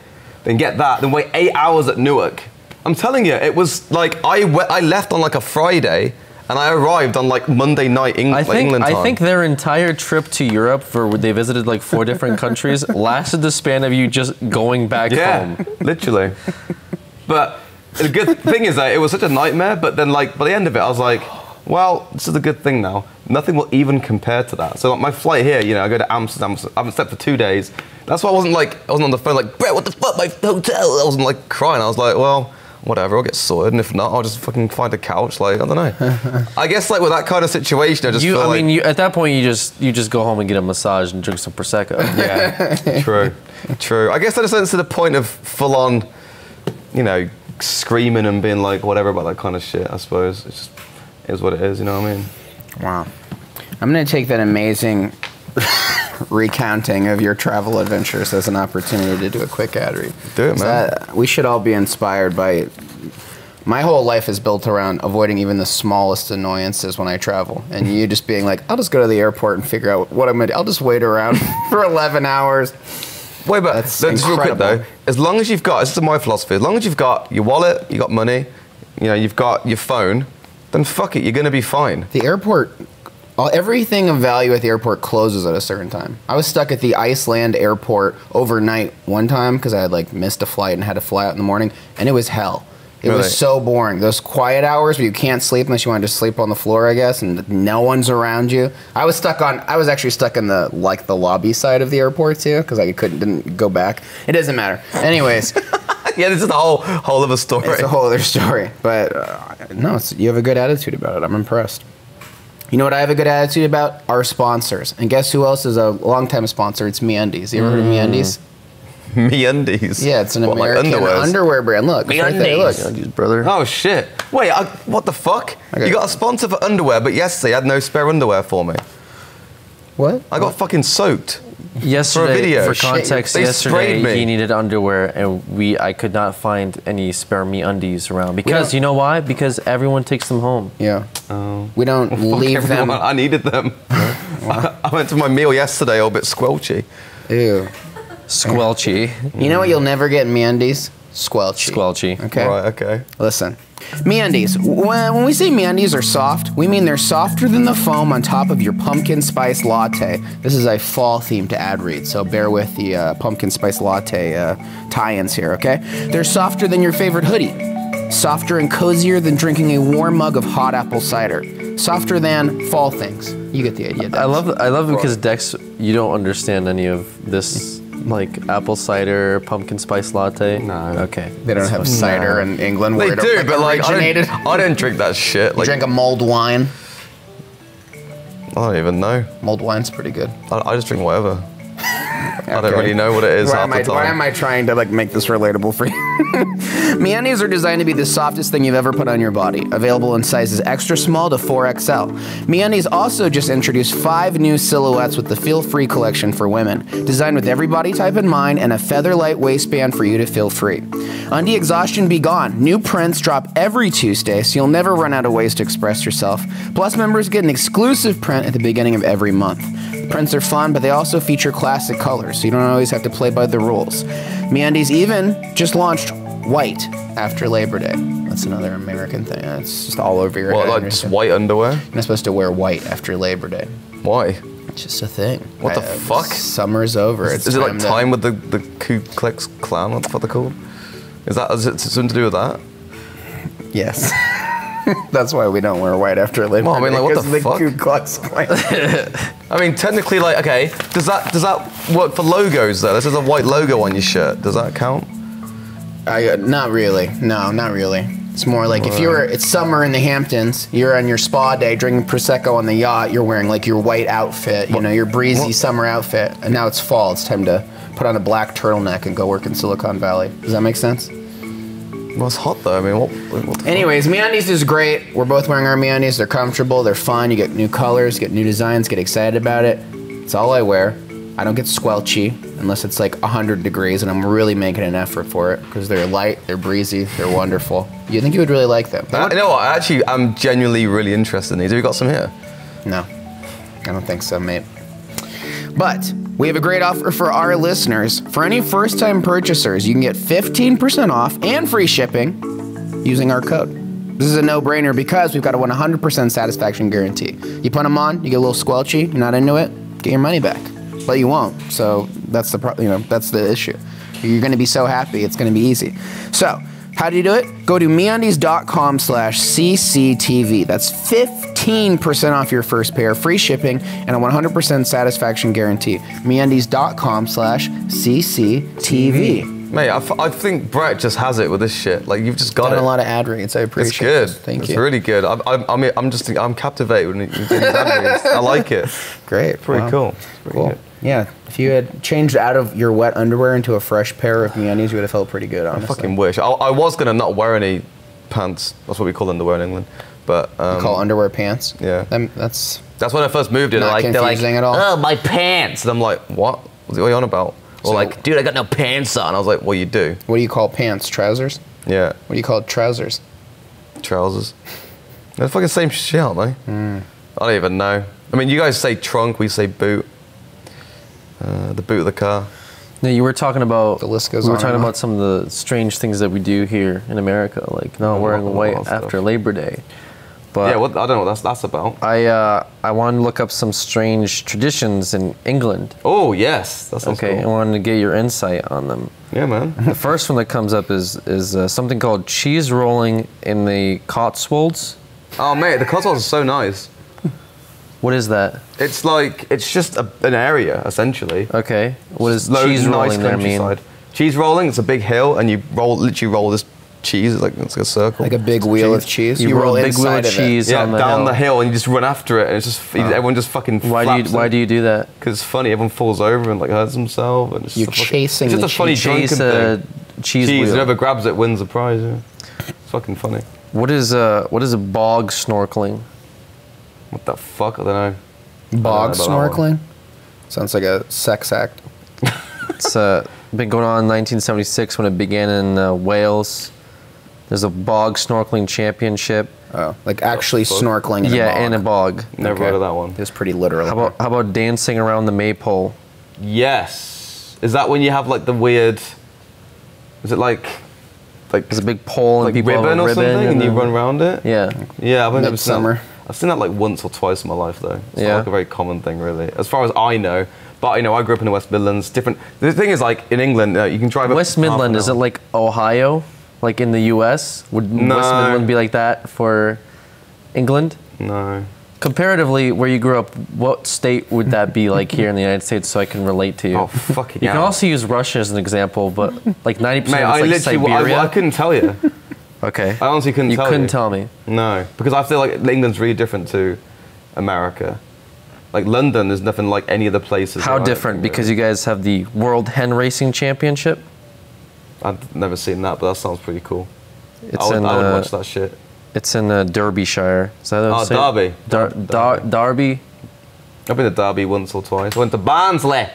S1: then get that, then wait 8 hours at Newark. I'm telling you, it was like I left on like a Friday, and I arrived on like Monday night England time.
S3: I think their entire trip to Europe, where they visited like 4 different countries, lasted the span of you just going back home.
S1: Literally. But the good thing is that it was such a nightmare, but then like by the end of it, I was like, well, this is a good thing now. Nothing will even compare to that. So like, my flight here, you know, I go to Amsterdam, I haven't slept for 2 days. That's why I wasn't on the phone like, Brett, what the fuck, my hotel? I wasn't like crying. I was like, well, whatever, I'll get sorted, and if not, I'll just fucking find a couch. Like, I don't know. I guess like with that kind of situation, I just feel like...
S3: I mean, at that point, you just go home and get a massage and drink some Prosecco.
S1: Yeah, true. I guess I just went to the point of full on, you know, screaming and being like whatever about that kind of shit, I suppose. It just is what it is, you know what I mean?
S2: Wow. I'm going to take that amazing recounting of your travel adventures as an opportunity to do a quick ad read.
S1: Do it, man.
S2: We should all be inspired by... My whole life is built around avoiding even the smallest annoyances when I travel. And you just being like, I'll just go to the airport and figure out what I'm going to do. I'll just wait around for 11 hours.
S1: Wait, but
S2: That's
S1: just real quick
S2: incredible.
S1: though, as long as you've got, this is my philosophy, as long as you've got your wallet, you've got money, you know, you've got your phone, then fuck it, you're going to be fine.
S2: The airport... Everything of value at the airport closes at a certain time. I was stuck at the Iceland airport overnight one time because I had like missed a flight and had to fly out in the morning, and it was hell. It was so boring. Those quiet hours where you can't sleep unless you wanted to sleep on the floor, I guess, and no one's around you. I was actually stuck in the lobby side of the airport too because I didn't go back. It doesn't matter. Anyways.
S1: Yeah, this is a whole other story.
S2: It's a whole other story. But no, you have a good attitude about it. I'm impressed. You know what I have a good attitude about? Our sponsors. And guess who else is a long-time sponsor? It's MeUndies. You ever heard of MeUndies?
S1: MeUndies?
S2: Yeah, it's an American
S1: like
S2: underwear brand. Look, it's right there. Look.
S3: MeUndies, brother.
S1: Oh, shit. Wait, what the fuck?
S2: Okay.
S1: You got a sponsor for underwear, but yesterday you had no spare underwear for me.
S2: What?
S1: I got fucking soaked.
S3: Yesterday,
S1: for a video.
S3: for context,
S1: They
S3: yesterday
S1: sprayed me.
S3: he needed underwear, and I could not find any spare MeUndies around because you know why? Because everyone takes them home.
S2: Yeah.
S1: Oh.
S2: We don't leave them.
S1: I needed them. I went to my meal yesterday all a bit squelchy.
S2: Ew.
S3: Squelchy.
S2: You know what you'll never get in MeUndies? Squelchy.
S3: Squelchy.
S2: Okay.
S1: Right, okay.
S2: Listen. MeUndies. When we say MeUndies are soft, we mean they're softer than the foam on top of your pumpkin spice latte. This is a fall themed ad read, so bear with the pumpkin spice latte tie-ins here, okay? They're softer than your favorite hoodie. Softer and cozier than drinking a warm mug of hot apple cider. Softer than fall things. You get the idea, Dex.
S3: I love it because Dex, you don't understand any of this, like apple cider, pumpkin spice latte.
S1: No.
S3: Okay.
S2: They don't have cider in England
S1: They
S2: where
S1: do,
S2: it
S1: but like,
S2: originated.
S1: I don't drink that shit.
S2: You
S1: Like,
S2: drink a mulled wine.
S1: I don't even know.
S2: Mulled wine's pretty good.
S1: I just drink whatever. I don't
S2: Okay.
S1: really know what it is
S2: Why
S1: half the
S2: why
S1: time.
S2: am I trying to like make this relatable for you? MeUndies are designed to be the softest thing you've ever put on your body. Available in sizes extra small to 4XL. MeUndies also just introduced 5 new silhouettes with the Feel Free collection for women. Designed with every body type in mind and a feather-light waistband for you to feel free. Undie exhaustion be gone. New prints drop every Tuesday, so you'll never run out of ways to express yourself. Plus, members get an exclusive print at the beginning of every month. Prints are fun, but they also feature classic colors, so you don't always have to play by the rules. MeUndies even just launched white after Labor Day. That's another American thing. It's just all over your
S1: What,
S2: head.
S1: like just white underwear?
S2: You're not supposed to wear white after Labor Day.
S1: Why?
S2: It's just a thing.
S1: What the fuck?
S2: Summer's over.
S1: Is it like time with the Ku Klux Klan? What the fuck they're called? Is it something to do with that?
S2: Yes. That's why we don't wear white after Labor Day.
S1: Well, I mean, like, what the fuck?
S2: Ku Klux Klan.
S1: I mean, technically, like, okay, does that work for logos though? This is a white logo on your shirt. Does that count?
S2: Not really. No, not really. It's more like if it's summer in the Hamptons, you're on your spa day drinking Prosecco on the yacht, you're wearing like your white outfit, you know, your breezy summer outfit. And now it's fall, it's time to put on a black turtleneck and go work in Silicon Valley. Does that make sense?
S1: Well, it's hot though. I mean, what the
S2: Anyways, MeUndies is great. We're both wearing our MeUndies. They're comfortable, they're fun. You get new colors, get new designs, get excited about it. It's all I wear. I don't get squelchy unless it's like 100 degrees and I'm really making an effort for it because they're light, they're breezy, they're wonderful. You think you would really like them?
S1: You know what? I'm genuinely really interested in these. Have you got some here?
S2: No, I don't think so, mate. But we have a great offer for our listeners. For any first-time purchasers, you can get 15% off and free shipping using our code. This is a no-brainer because we've got a 100% satisfaction guarantee. You put them on, you get a little squelchy, you're not into it, get your money back. But you won't, so that's the that's the issue. You're going to be so happy, it's going to be easy. So, how do you do it? Go to meundies.com/CCTV. That's 15% off your first pair, free shipping, and a 100% satisfaction guarantee. meundies.com/CCTV.
S1: Mate, I think Brett just has it with this shit. Like, you've just got
S2: Done
S1: it.
S2: a lot of ad reads. I appreciate it.
S1: It's good.
S2: Thank you.
S1: It's really good. I'm captivated when you do these ad reads. I like it.
S2: Great.
S1: Pretty cool.
S2: Cool. Yeah. If you had changed out of your wet underwear into a fresh pair of meundies, you would have felt pretty good, honestly.
S1: I fucking wish. I was going to not wear any pants. That's what we call underwear in England. But
S2: You call underwear pants?
S1: Yeah.
S2: That's
S1: when I first moved in.
S2: not confusing at all.
S1: Oh, my pants. And I'm like, what? What are you on about? Or like, dude, I got no pants on. I was like, well, you do.
S2: What do you call pants? Trousers?
S1: Yeah.
S2: What do you call trousers?
S1: Trousers. They're the fucking same shit, aren't they? I don't even know. I mean, you guys say trunk, we say boot. The boot of the car.
S3: No, you were talking about.
S2: The list goes
S3: we were
S2: on
S3: talking
S2: and on.
S3: about some of the strange things that we do here in America, like not wearing white after Labor Day. But
S1: Yeah, I don't know what that's about.
S3: I wanted to look up some strange traditions in England.
S1: Oh, yes. That sounds
S3: Okay, I
S1: cool.
S3: wanted to get your insight on them.
S1: Yeah, man.
S3: The first one that comes up is something called cheese rolling in the Cotswolds.
S1: Oh, mate, the Cotswolds are so nice.
S3: What is that?
S1: It's like, it's just an area, essentially.
S3: Okay, what does
S1: Loads
S3: cheese
S1: of
S3: rolling there mean?
S1: countryside. Cheese rolling, it's a big hill, and you literally roll this cheese, it's like a circle.
S2: Like a big wheel of cheese?
S3: You roll a big wheel
S2: inside
S3: of cheese
S1: Yeah,
S3: on the
S1: down
S3: hill.
S1: the hill, and you just run after it, and it's just everyone just fucking
S3: Why do you do that?
S1: Because it's funny, everyone falls over and like hurts themselves, and it's
S2: You're
S1: just
S2: chasing
S1: it's just
S2: the
S1: a funny
S3: Chase
S1: drunken
S3: a
S1: thing.
S3: cheese
S1: Cheese,
S3: wheel.
S1: whoever grabs it wins the prize. Yeah. It's fucking funny.
S3: What is a bog snorkeling?
S1: What the fuck? I don't know.
S2: Bog
S1: I don't know about that
S2: snorkeling? Sounds like a sex act.
S3: It's been going on in 1976 when it began in Wales. There's a bog snorkeling championship.
S2: Oh, like actually
S1: fuck?
S2: snorkeling in a bog.
S3: In a bog.
S1: Never heard of that one.
S2: It's pretty literal.
S3: How about dancing around the maypole?
S1: Yes. Is that when you have like the weird? Is it like
S3: There's a big pole and
S1: like
S3: people have
S1: ribbon
S3: a
S1: or
S3: ribbon
S1: something, and you
S3: then-
S1: run around it?
S3: Yeah.
S1: Yeah, I've never seen
S2: Midsummer.
S1: that. I've seen that like once or twice in my life, though. It's
S3: Yeah.
S1: not like a very common thing, really, as far as I know. But you know, I grew up in the West Midlands. Different. The thing is, like in England, you can drive.
S3: West
S1: up half
S3: Midland,
S1: an
S3: is it
S1: hour.
S3: like Ohio? Like in the US? Would
S1: No.
S3: West Midland be like that for England?
S1: No.
S3: Comparatively, where you grew up, what state would that be like here in the United States so I can relate to you?
S1: Oh fucking
S3: You can
S1: hell.
S3: also use Russia as an example, but like 90%
S1: Mate,
S3: of
S1: I
S3: it's like
S1: literally,
S3: Siberia.
S1: I couldn't tell you.
S3: Okay.
S1: I honestly couldn't tell you.
S3: You couldn't tell me.
S1: No, because I feel like England's really different to America. Like London is nothing like any other places.
S3: How different? Because you guys have the World Hen Racing Championship.
S1: I've never seen that, but that sounds pretty cool.
S3: It's
S1: I would
S3: in
S1: watch that shit.
S3: it's in Derbyshire. Is that what
S1: Oh,
S3: I'm saying?
S1: Derby.
S3: Derby.
S1: I've been to Derby once or twice. I went to Barnsley.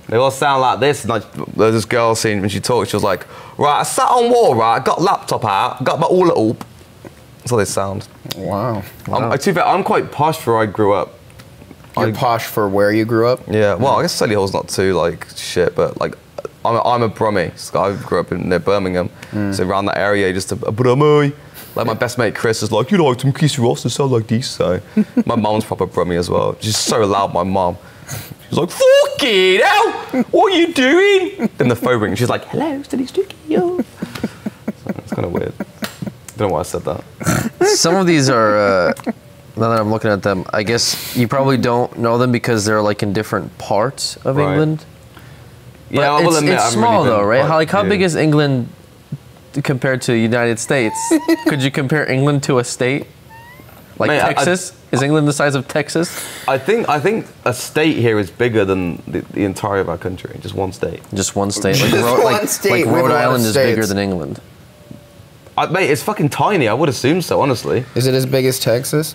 S1: They all sound like this. Like, there's this girl seen when she talked, she was like, right, I sat on wall, right, I got laptop out, got my all it up. That's how they sound.
S2: Wow.
S1: To be fair, I'm quite posh for where I grew up.
S2: You're posh for where you grew up?
S1: Yeah, well, I guess Solihull's not too like shit, but like I'm a Brummie. So I grew up near Birmingham, so around that area, just a Brummie. Like my best mate Chris is like, you like some Keith Ross, they sound like this. So my mum's proper Brummie as well. She's so loud, my mum. She's like, fucking hell, what are you doing? Then the phone rings. She's like, hello, Steady Studio. So it's kind of weird. I don't know why I said that.
S3: Some of these are, now that I'm looking at them, I guess you probably don't know them because they're like in different parts of
S1: Right.
S3: England. But
S1: Yeah, I will
S3: it's,
S1: admit,
S3: it's
S1: I've
S3: small
S1: really been
S3: though, right?
S1: quite
S3: How
S1: few.
S3: big is England compared to the United States? Could you compare England to a state? Like
S1: Mate,
S3: Texas? Is England the size of Texas?
S1: I think a state here is bigger than the entire of our country. Just one state.
S3: Just one state. Like,
S2: Just
S3: Rhode,
S2: one
S3: like,
S2: state.
S3: like
S2: We have a
S3: Rhode
S2: lot of
S3: Island is
S2: states.
S3: bigger than England.
S1: Mate, it's fucking tiny. I would assume so, honestly.
S2: Is it as big as Texas?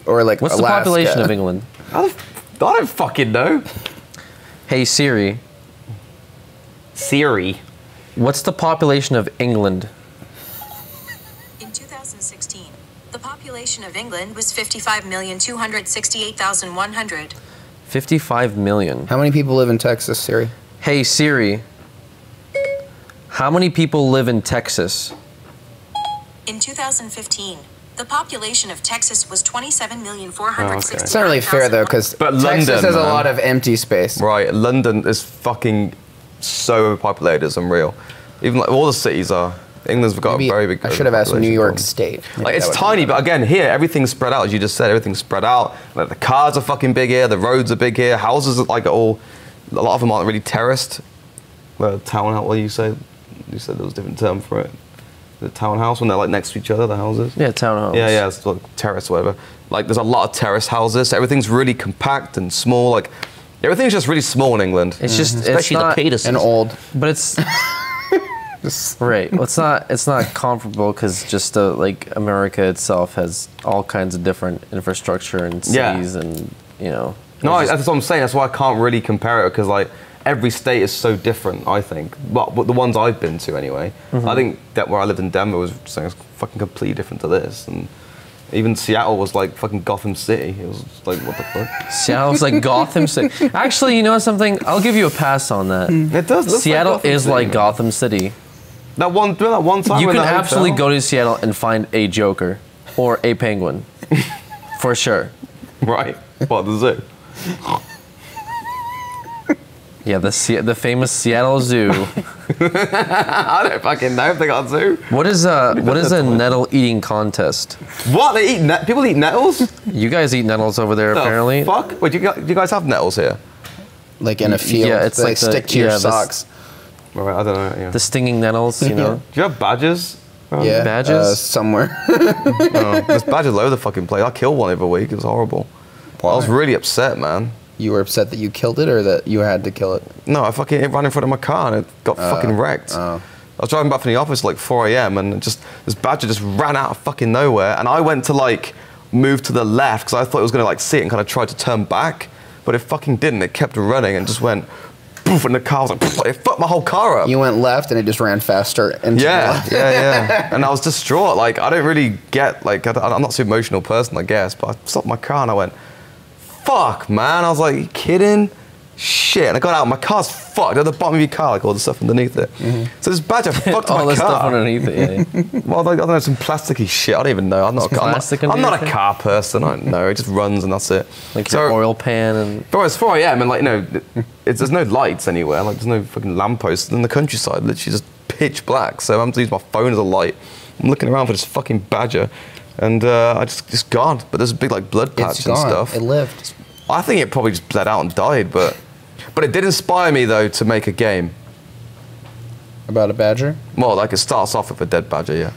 S2: Or like
S3: What's
S2: Alaska?
S3: the population of England?
S1: I don't fucking know.
S3: Hey Siri,
S1: Siri.
S3: what's the population of England?
S4: In 2016, the population of England was 55,268,100.
S3: 55 million.
S2: How many people live in Texas, Siri?
S3: Hey Siri, how many people live in Texas?
S4: In 2015, the population of Texas was 27,460,000.
S2: It's not really fair though, because Texas
S1: London,
S2: has a
S1: man.
S2: lot of empty space.
S1: Right, London is fucking so overpopulated, it's unreal. Even like all the cities are. England's got
S2: Maybe
S1: a very big.
S2: I should have asked New
S1: overpopulation
S2: York
S1: problem.
S2: State. Maybe
S1: Like
S2: that
S1: it's
S2: would be
S1: tiny,
S2: better.
S1: but again, here everything's spread out. As you just said, everything's spread out. Like the cars are fucking big here. The roads are big here. Houses are like all. A lot of them aren't really terraced. Townhouse. What do you say? You said there was a different term for it. The townhouse when they're like next to each other. The houses.
S3: Yeah, townhomes.
S1: Yeah, it's like terrace, whatever. Like there's a lot of terrace houses. So everything's really compact and small. Like everything's just really small in England.
S3: It's just, it's
S1: Especially the
S3: not,
S1: Petersons.
S2: And old.
S3: but it's, right. Well, it's not comparable because just like America itself has all kinds of different infrastructure and
S1: Yeah.
S3: cities and, you know.
S1: No, that's what I'm saying. That's why I can't really compare it because like every state is so different. I think, but the ones I've been to anyway. I think that where I lived in Denver was saying it's fucking completely different to this, and even Seattle was like fucking Gotham City. It was just like what the fuck.
S3: Seattle's like Gotham City. Actually, you know something? I'll give you a pass on that.
S1: It does. Look
S3: Seattle
S1: like Gotham
S3: is
S1: City,
S3: like
S1: man.
S3: Gotham City.
S1: That one time.
S3: You
S1: in
S3: can
S1: that
S3: absolutely
S1: hotel.
S3: go to Seattle and find a Joker or a Penguin, for sure.
S1: Right. What, the zoo?
S3: Yeah, the famous Seattle Zoo.
S1: I don't fucking know if they got a zoo.
S3: What is a nettle eating contest?
S1: What, they eat people eat nettles?
S3: You guys eat nettles over there,
S1: The
S3: apparently.
S1: fuck? Wait, do you guys have nettles here?
S2: Like in a field.
S3: Yeah, it's
S2: they
S3: like the-
S2: stick to your
S3: yeah, the-
S2: socks.
S1: Right, I don't know. Yeah.
S3: The stinging nettles, you know.
S1: Do you have badgers?
S2: Yeah.
S3: badges?
S2: Somewhere.
S1: No, there's badgers all over the fucking place. I killed one every week. It was horrible. I was really upset, man.
S2: You were upset that you killed it or that you had to kill it?
S1: No, it ran in front of my car and it got fucking wrecked.
S2: oh.
S1: I was driving back from the office at like 4 a.m. and this badger just ran out of fucking nowhere, and I went to like move to the left because I thought it was gonna like see it and kind of tried to turn back, but it fucking didn't. It kept running and just went poof, and the car was like poof, it fucked my whole car up.
S2: You went left and it just ran faster. Into the
S1: Yeah,
S2: left.
S1: yeah. And I was distraught. Like, I don't really get, like, I'm not an emotional person, I guess, but I stopped my car and I went, fuck, man. I was like, you kidding? Shit. And I got out, my car's fucked. At the bottom of your car, like all the stuff underneath it. So this badger fucked
S3: All
S1: my
S3: the stuff
S1: car.
S3: underneath it. Yeah.
S1: Well, like, I don't know, some plasticky shit. I don't even know. I'm not
S3: plastic
S1: I'm not
S3: underneath
S1: a
S3: it?
S1: car person. I don't know. It just runs and that's it.
S3: Like your oil pan and.
S1: Bro, it's 4 a.m. and like, you know, there's no lights anywhere. Like, there's no fucking lampposts in the countryside. Literally just pitch black. So I'm to use my phone as a light. I'm looking around for this fucking badger, and I just gone. But there's a big like blood patch
S2: It's
S1: and
S2: gone.
S1: stuff.
S2: It lived.
S1: I think it probably just bled out and died. But it did inspire me though to make a game.
S2: About a badger?
S1: Well, like it starts off with a dead badger, yeah.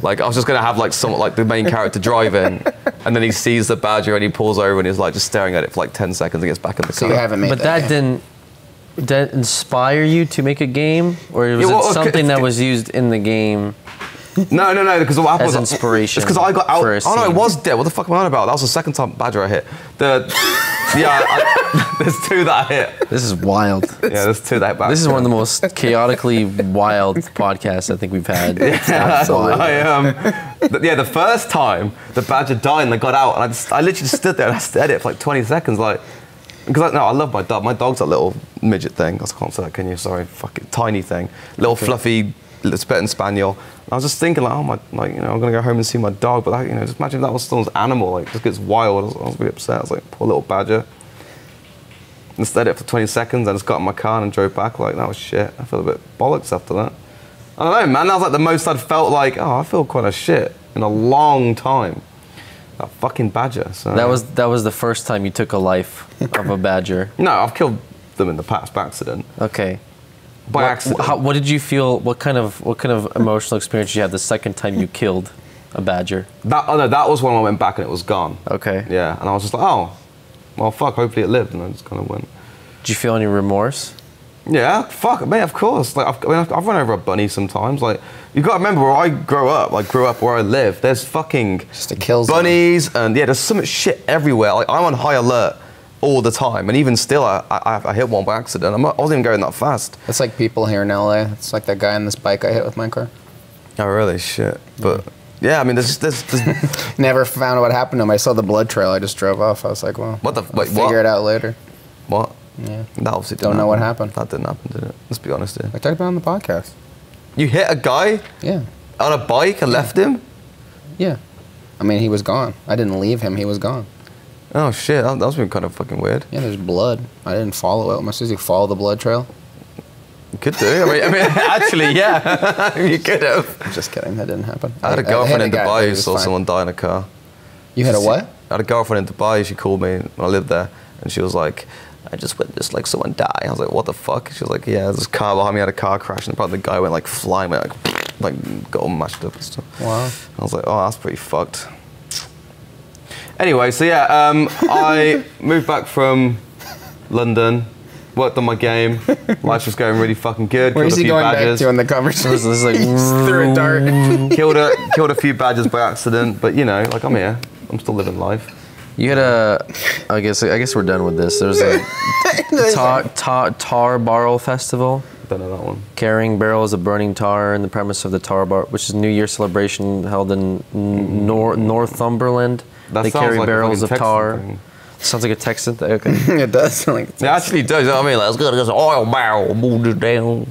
S1: Like I was just gonna have like someone like the main character drive in, and then he sees the badger and he pulls over and he's like just staring at it for like 10 seconds and gets back in the
S2: So
S1: car.
S2: you haven't made
S3: But that
S2: game.
S3: didn't inspire you to make a game, or was
S1: Yeah, well,
S3: it something
S1: okay.
S3: that was used in the game?
S1: No, because what happened
S3: As
S1: was
S3: inspiration
S1: It's because I got out.
S3: for a
S1: Oh no, it
S3: scene.
S1: was dead. What the fuck am I on about? That was the second time badger I hit. There's two that I hit.
S3: This is wild.
S1: Yeah, there's two that I hit back.
S3: This is one of the most chaotically wild podcasts I think we've had.
S1: That's
S3: Wild.
S1: the first time the badger died and I got out and I literally just stood there and I stared at it for like 20 seconds, like because I love my dog. My dog's a little midget thing. I can't say that, can you? Sorry, fucking tiny thing, little fluffy Tibetan spaniel. I was just thinking like, I'm gonna go home and see my dog, but like, just imagine if that was someone's animal, like just gets wild. I was really upset. I was like, poor little badger. And stayed it for 20 seconds. I just got in my car and drove back. Like that was shit. I felt a bit bollocks after that. I don't know, man. That was like the most I'd felt like. Oh, I feel quite a shit in a long time. That fucking badger. So.
S3: That was the first time you took a life of a badger.
S1: No, I've killed them in the past by accident.
S3: Okay.
S1: By accident.
S3: What did you feel? What kind of emotional experience did you have the second time you killed a badger?
S1: That was when I went back and it was gone.
S3: Okay.
S1: Yeah, and I was just like, oh, well, fuck. Hopefully it lived, and I just kind of went.
S3: Did you feel any remorse?
S1: Yeah, fuck, mate. Of course. Like, I've run over a bunny sometimes. Like, you got to remember where I grew up. Like, grew up where I live. There's fucking
S2: Just a kill zone.
S1: bunnies, and yeah, there's so much shit everywhere. Like, I'm on high alert all the time, and even still, I hit one by accident. I wasn't even going that fast.
S2: It's like people here in LA. It's like that guy on this bike I hit with my car.
S1: Oh, really? Shit. But Yeah, I mean, there's
S2: Never found out what happened to him. I saw the blood trail. I just drove off. I was like, well,
S1: What the-
S2: I'll
S1: wait,
S2: figure
S1: what?
S2: it out later.
S1: what?
S2: Yeah.
S1: That obviously
S2: Don't
S1: didn't
S2: know what
S1: happen.
S2: happened.
S1: That didn't happen, did it? Let's be honest here.
S2: I talked about it on the podcast.
S1: You hit a guy
S2: Yeah.
S1: on a bike and left him?
S2: Yeah. I mean, he was gone. I didn't leave him. He was gone.
S1: Oh shit, that was been kind of fucking weird.
S2: Yeah, there's blood. I didn't follow it. Am I supposed to follow the blood trail?
S1: You could do. I mean, actually, yeah, you could have.
S2: Just kidding. That didn't happen.
S1: I had a
S2: hit
S1: girlfriend in
S2: a guy, but
S1: Dubai
S2: he
S1: who
S2: was
S1: saw
S2: fine.
S1: someone die in a car.
S2: You had a what?
S1: I had a girlfriend in Dubai. She called me when I lived there, and she was like, "I just witnessed like someone die." I was like, "What the fuck?" She was like, "Yeah, this car behind me had a car crash, and probably the guy went like flying, went like got all mashed up and stuff."
S2: Wow.
S1: I was like, "Oh, that's pretty fucked." Anyway, so yeah, I moved back from London, worked on my game. Life was going really fucking good.
S2: Where
S1: killed
S2: is
S1: a
S2: he
S1: few
S2: going
S1: badgers.
S2: back to in the conversation?
S3: This is like
S2: Threw a dart.
S1: killed a few badgers by accident, but you know, like I'm here. I'm still living life.
S3: You had a. I guess we're done with this. There's a tar barrel festival.
S1: Don't know that one.
S3: Carrying barrels of burning tar in the premise of the tar bar, which is New Year celebration held in Northumberland.
S1: That
S3: they
S1: sounds
S3: carry
S1: like a
S3: barrels of
S1: fucking Texan
S3: tar.
S1: thing.
S3: Sounds like a Texan thing. Okay.
S2: It does sound like it's
S1: It actually does. You know what I mean? Like, it's good. It's an oil barrel. Move it down. You know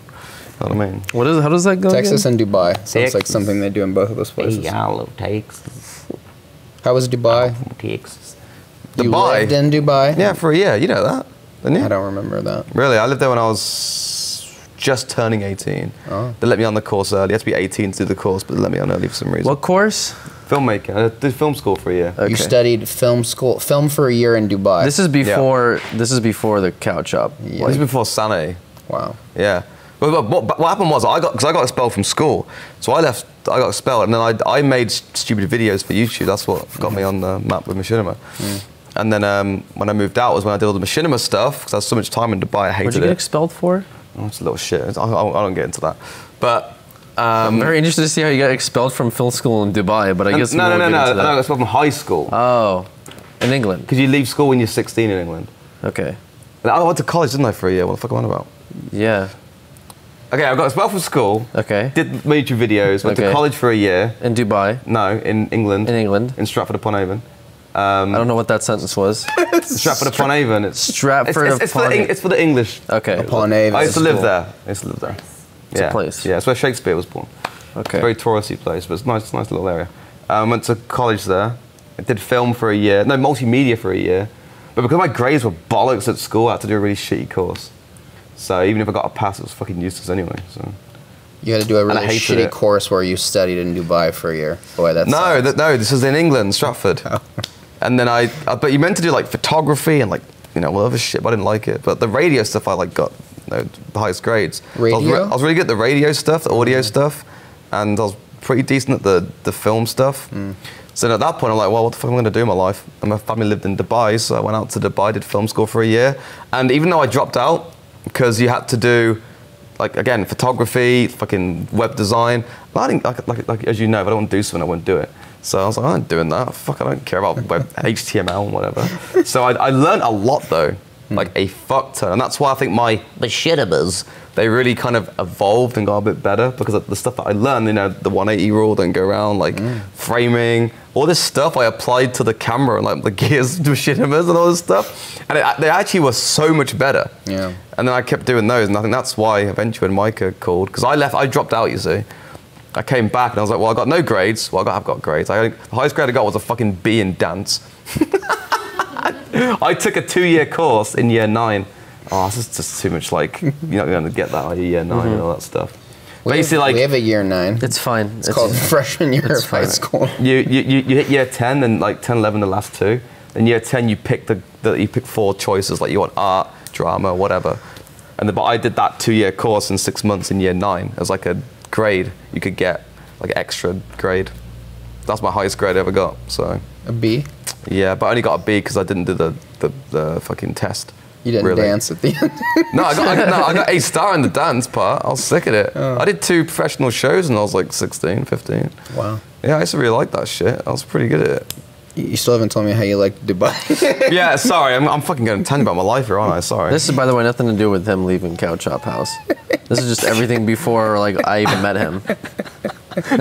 S1: what I mean?
S3: What is? How does that go?
S2: Texas
S3: again?
S2: and Dubai. Sounds like
S1: Texas.
S2: something they do in both of those places.
S1: I love Texas.
S2: How was Dubai?
S1: Texas.
S2: You
S1: Dubai?
S2: lived in Dubai?
S1: Yeah, for a year. You know that, didn't you?
S2: I don't remember that.
S1: Really? I lived there when I was just turning 18.
S2: Oh.
S1: They let me on the course early. You had to be 18 to do the course, but they let me on early for some reason.
S3: What course?
S1: Filmmaking. I did film school for a year.
S3: Okay.
S2: You studied film for a year in Dubai.
S3: This is before. This is before the couch shop.
S2: Yeah.
S1: This was before Sane.
S2: Wow.
S1: Yeah. But what happened was I got expelled from school, so I left. I got expelled, and then I made stupid videos for YouTube. That's what got me on the map with machinima. And then when I moved out was when I did all the machinima stuff because I had so much time in Dubai. I hated
S3: What'd you get
S1: it.
S3: expelled for?
S1: Oh, it's a little shit. I don't get into that. But
S3: I'm very interested to see how you got expelled from film school in Dubai. But I guess
S1: no.
S3: we'll get into
S1: I
S3: that.
S1: got expelled from high school
S3: Oh, in England.
S1: because you leave school when you're 16 in England.
S3: Okay.
S1: And I went to college, didn't I, for a year? What the fuck am I on about?
S3: Yeah.
S1: Okay, I got expelled from school.
S3: Okay.
S1: Did YouTube videos. Went to
S3: Okay.
S1: college for a year.
S3: In Dubai.
S1: No, in England.
S3: In England.
S1: In Stratford-upon-Avon.
S3: I don't know what that sentence was.
S1: Stratford-upon-Avon.
S3: Stratford-upon-Avon.
S1: It's for the English.
S3: Okay.
S2: Upon-Avon.
S1: I used to live
S3: Cool.
S1: there. I used to live there.
S3: It's a place.
S1: Yeah, it's where Shakespeare was born.
S3: Okay.
S1: Very touristy place, but it's nice little area. Went to college there. I did film for a year. No, multimedia for a year. But because my grades were bollocks at school, I had to do a really shitty course. So even if I got a pass, it was fucking useless anyway. So.
S2: You had to do a
S1: I
S2: really
S1: hated
S2: shitty
S1: it.
S2: course where you studied in Dubai for a year. Boy, that's
S1: No, this was in England, Stratford.
S2: Oh.
S1: And then but you meant to do like photography and like, you know, all other shit, but I didn't like it. But the radio stuff, I like got the highest grades.
S2: Radio?
S1: I was really good at the radio stuff, the audio stuff, and I was pretty decent at the film stuff. So at that point, I'm like, well, what the fuck am I going to do in my life? And my family lived in Dubai, so I went out to Dubai, did film school for a year. And even though I dropped out, because you had to do, like, again, photography, fucking web design, I didn't, like as you know, if I don't want to do something, I wouldn't do it. So I was like, I'm not doing that. Fuck, I don't care about web HTML and whatever. So I learned a lot, though, like a fuck ton. And that's why I think my machinimas, they really kind of evolved and got a bit better because of the stuff that I learned, you know, the 180 rule, don't go around, like framing, all this stuff I applied to the camera, like the gears, machinimas and all this stuff. And they actually were so much better.
S2: Yeah.
S1: And then I kept doing those, and I think that's why eventually when Micah called, because I dropped out, you see. I came back and I was like, well, I got no grades. Well, I've got grades. The highest grade I got was a fucking B in dance. I took a 2-year course in year 9. Oh, this is just too much, like, you're not going to get that like, year 9 and all that stuff.
S2: We have a year 9.
S3: It's fine.
S2: It's called freshman year of high school.
S1: You hit year 10, then like 10, 11, the last 2. In year 10, you pick you pick 4 choices, like you want art, drama, whatever. But I did that 2-year course in 6 months in year 9 as like a grade you could get, like an extra grade. That's my highest grade I ever got. So
S2: A B?
S1: yeah, but I only got a B because I didn't do the fucking test.
S2: You didn't
S1: really.
S2: dance at the end?
S1: No, I got a star in the dance part. I was sick at it.
S2: Oh.
S1: I did 2 professional shows when I was like 16, 15.
S2: Wow.
S1: Yeah, I used to really like that shit. I was pretty good at it.
S2: You still haven't told me how you liked Dubai.
S1: Yeah, sorry, I'm fucking going to tell you about my life here, aren't I? Sorry.
S3: This is, by the way, nothing to do with him leaving Couch Shop House. This is just everything before, like, I even met him.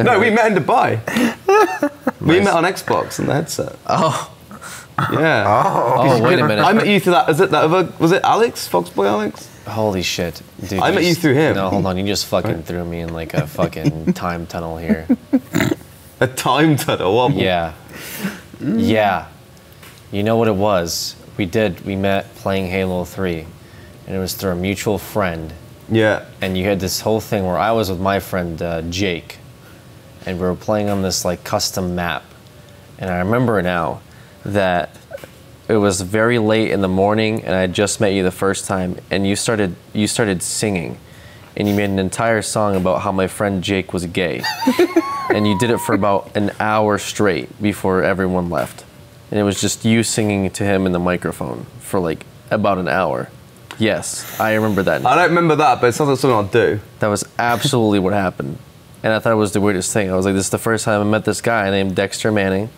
S1: No, we met in Dubai. We met on Xbox in the headset.
S3: Oh.
S1: Yeah.
S3: Oh, wait a minute.
S1: I met you through that. Was it Aleks? Foxboy Aleks?
S3: Holy shit. Dude,
S1: I met you through him.
S3: No, hold on. You just fucking threw me in like a fucking time tunnel here.
S1: A time tunnel? What?
S3: Yeah. Yeah. You know what it was? We met playing Halo 3, and it was through a mutual friend.
S1: Yeah.
S3: And you had this whole thing where I was with my friend Jake, and we were playing on this like custom map. And I remember now that it was very late in the morning, and I had just met you the first time, and you started singing, and you made an entire song about how my friend Jake was gay. And you did it for about an hour straight before everyone left. And it was just you singing to him in the microphone for like about an hour. Yes, I remember that.
S1: I don't remember that, but it sounds like something I'll do.
S3: That was absolutely what happened. And I thought it was the weirdest thing. I was like, this is the first time I met this guy named Dexter Manning.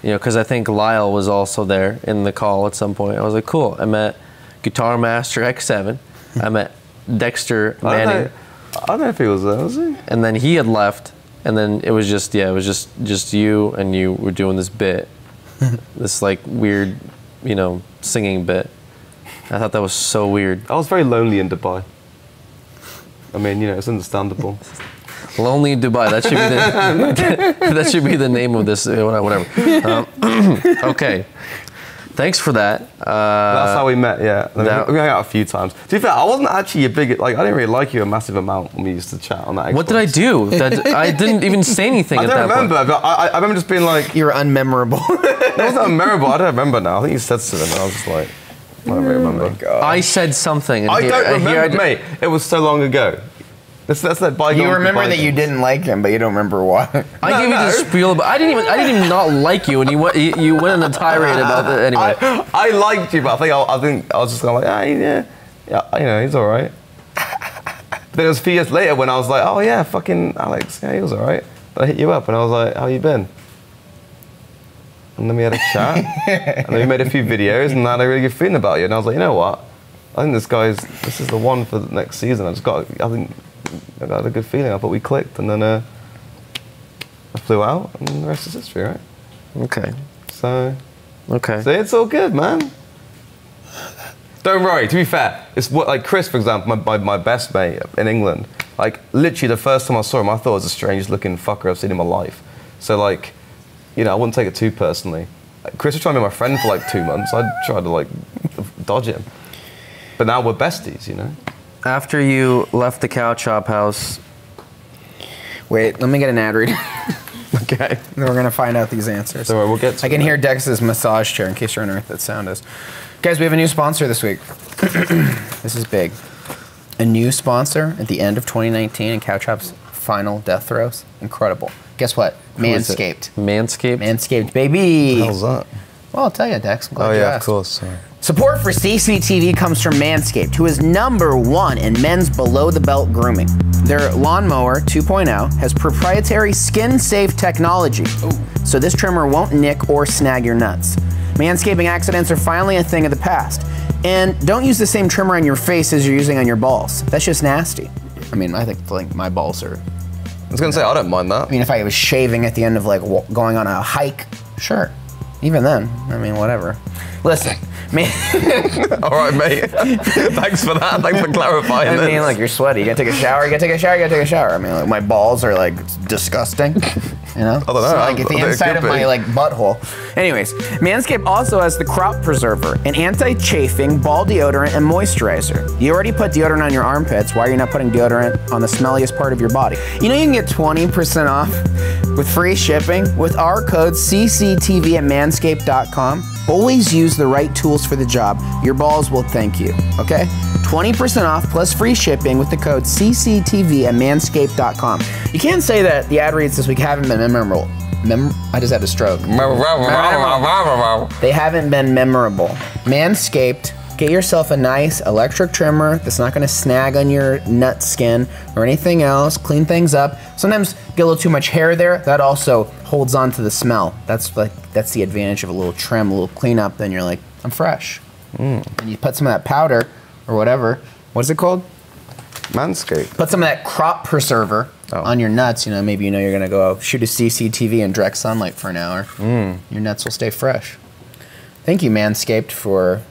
S3: You know, because I think Lyle was also there in the call at some point. I was like, cool. I met Guitar Master X7. I met Dexter Manning.
S1: I don't know if he was there, was he?
S3: And then he had left. And then it was just, yeah, it was just you, and you were doing this bit. This like weird, you know, singing bit. I thought that was so weird.
S1: I was very lonely in Dubai. I mean, you know, it's understandable.
S3: Lonely in Dubai. That should be that should be the name of this. Whatever. Okay. Thanks for that.
S1: That's how we met. Yeah, we hung out a few times. To be fair, I wasn't actually a big I didn't really like you a massive amount when we used to chat on that Xbox.
S3: What did I do? I didn't even say anything.
S1: I don't remember, but I remember just being like,
S2: you were unmemorable.
S1: It wasn't unmemorable. I don't remember now. I think you said something, and I was just like, I don't really remember.
S2: Oh my God.
S3: I said something. And
S1: I don't remember, mate. It was so long ago. That's that bygone.
S2: You remember that you didn't like him, but you don't remember why.
S3: I gave you the spiel, but I didn't even not like you, and you went on a tirade about it anyway.
S1: I liked you, but I think I was just kind of like, yeah, you know, he's all right. Then it was a few years later when I was like, oh yeah, fucking Aleks, yeah, he was all right. But I hit you up, and I was like, how you been? And then we had a chat, and then we made a few videos, and I had a really good feeling about you. And I was like, you know what? I think this is the one for the next season. I got a good feeling. I thought we clicked, and then I flew out, and the rest is history, right?
S3: Okay.
S1: So it's all good, man. Don't worry. To be fair, it's what like Chris, for example, my best mate in England. Like literally, the first time I saw him, I thought it was the strangest looking fucker I've seen in my life. So like, you know, I wouldn't take it too personally. Like, Chris was trying to be my friend for like 2 months. I tried to like dodge him, but now we're besties, you know.
S3: After you left the cow chop house.
S2: Wait, let me get an ad read.
S1: Okay.
S2: Then we're gonna find out these answers.
S1: So we'll get to
S2: I can hear Dex's massage chair in case you're wondering what that sound is. Guys, we have a new sponsor this week. This is big. A new sponsor at the end of 2019 in Cow Chop's final death throes. Incredible. Guess what? Manscaped.
S3: Manscaped?
S2: Manscaped, baby.
S1: What the hell's that?
S2: Well, I'll tell you, Dex. I'm glad
S1: Oh
S2: you
S1: yeah,
S2: asked.
S1: of course. Sorry.
S2: Support for CCTV comes from Manscaped, who is #1 in men's below-the-belt grooming. Their Lawnmower 2.0 has proprietary skin-safe technology, so this trimmer won't nick or snag your nuts. Manscaping accidents are finally a thing of the past. And don't use the same trimmer on your face as you're using on your balls. That's just nasty. I mean, I think like my balls are...
S1: I was gonna say, I don't mind that.
S2: I mean, if I was shaving at the end of like going on a hike, sure. Even then, I mean, whatever. Listen, man.
S1: All right, mate. Thanks for that. Thanks for clarifying
S2: I
S1: this.
S2: mean, like, you're sweaty. You gotta take a shower. You gotta take a shower. You gotta take a shower. I mean, like, my balls are like disgusting. You know?
S1: I don't know.
S2: It's like at the inside of my like butthole. Anyways, Manscaped also has the Crop Preserver, an anti-chafing ball deodorant and moisturizer. You already put deodorant on your armpits. Why are you not putting deodorant on the smelliest part of your body? You know you can get 20% off with free shipping with our code CCTV at manscaped.com. Always use the right tools for the job. Your balls will thank you, okay? 20% off plus free shipping with the code CCTV at manscaped.com. You can't say that the ad reads this week haven't been memorable. I just had a stroke. They haven't been memorable. Manscaped, get yourself a nice electric trimmer that's not gonna snag on your nut skin or anything else. Clean things up. Sometimes get a little too much hair there. That also holds on to the smell. That's the advantage of a little trim, a little cleanup. Then you're like, I'm fresh. And you put some of that powder or whatever. What is it called?
S1: Manscaped.
S2: Put some of that crop preserver on your nuts. You know, maybe you're going to go shoot a CCTV in direct sunlight for an hour. Your nuts will stay fresh. Thank you, Manscaped, for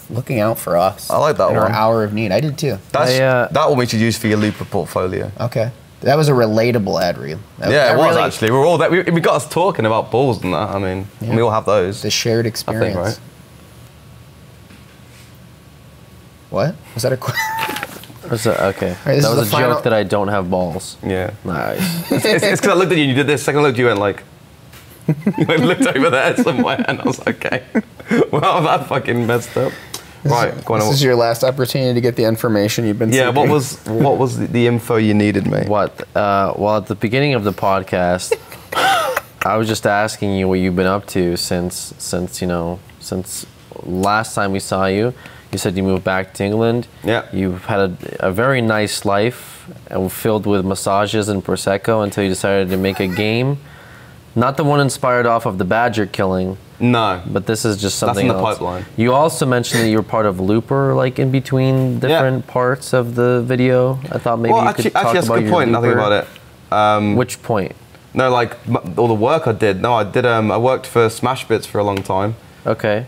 S2: looking out for us.
S1: I like that
S2: in
S1: one.
S2: our hour of need. I did too.
S1: That one we should use for your Looper portfolio.
S2: Okay. That was a relatable ad reel.
S1: Yeah, it was really, actually. We're all that. We got us talking about balls and that. I mean, we all have those.
S2: The shared experience.
S1: I think, right?
S2: What? Was that a question?
S3: Okay.
S2: Right,
S3: that was a joke that I don't have balls.
S1: Yeah.
S3: Nice.
S1: It's because I looked at you and you did this. Second I looked, you went like... you looked over there somewhere and I was like, okay. Well, that fucking messed up. Right, go on.
S2: This is your last opportunity to get the information you've been seeking.
S1: What was the info you needed, mate?
S3: Well, at the beginning of the podcast, I was just asking you what you've been up to since last time we saw you. You said you moved back to England.
S1: Yeah.
S3: You've had a very nice life filled with massages and Prosecco until you decided to make a game. Not the one inspired off of the badger killing.
S1: No.
S3: But this is just something else.
S1: That's in the pipeline.
S3: You also mentioned that you were part of Looper, like in between different parts of the video. I thought maybe you could talk about
S1: that's a good point. Nothing about it.
S3: Which point?
S1: No, like all the work I did. No, I did. I worked for Smash Bits for a long time.
S3: Okay.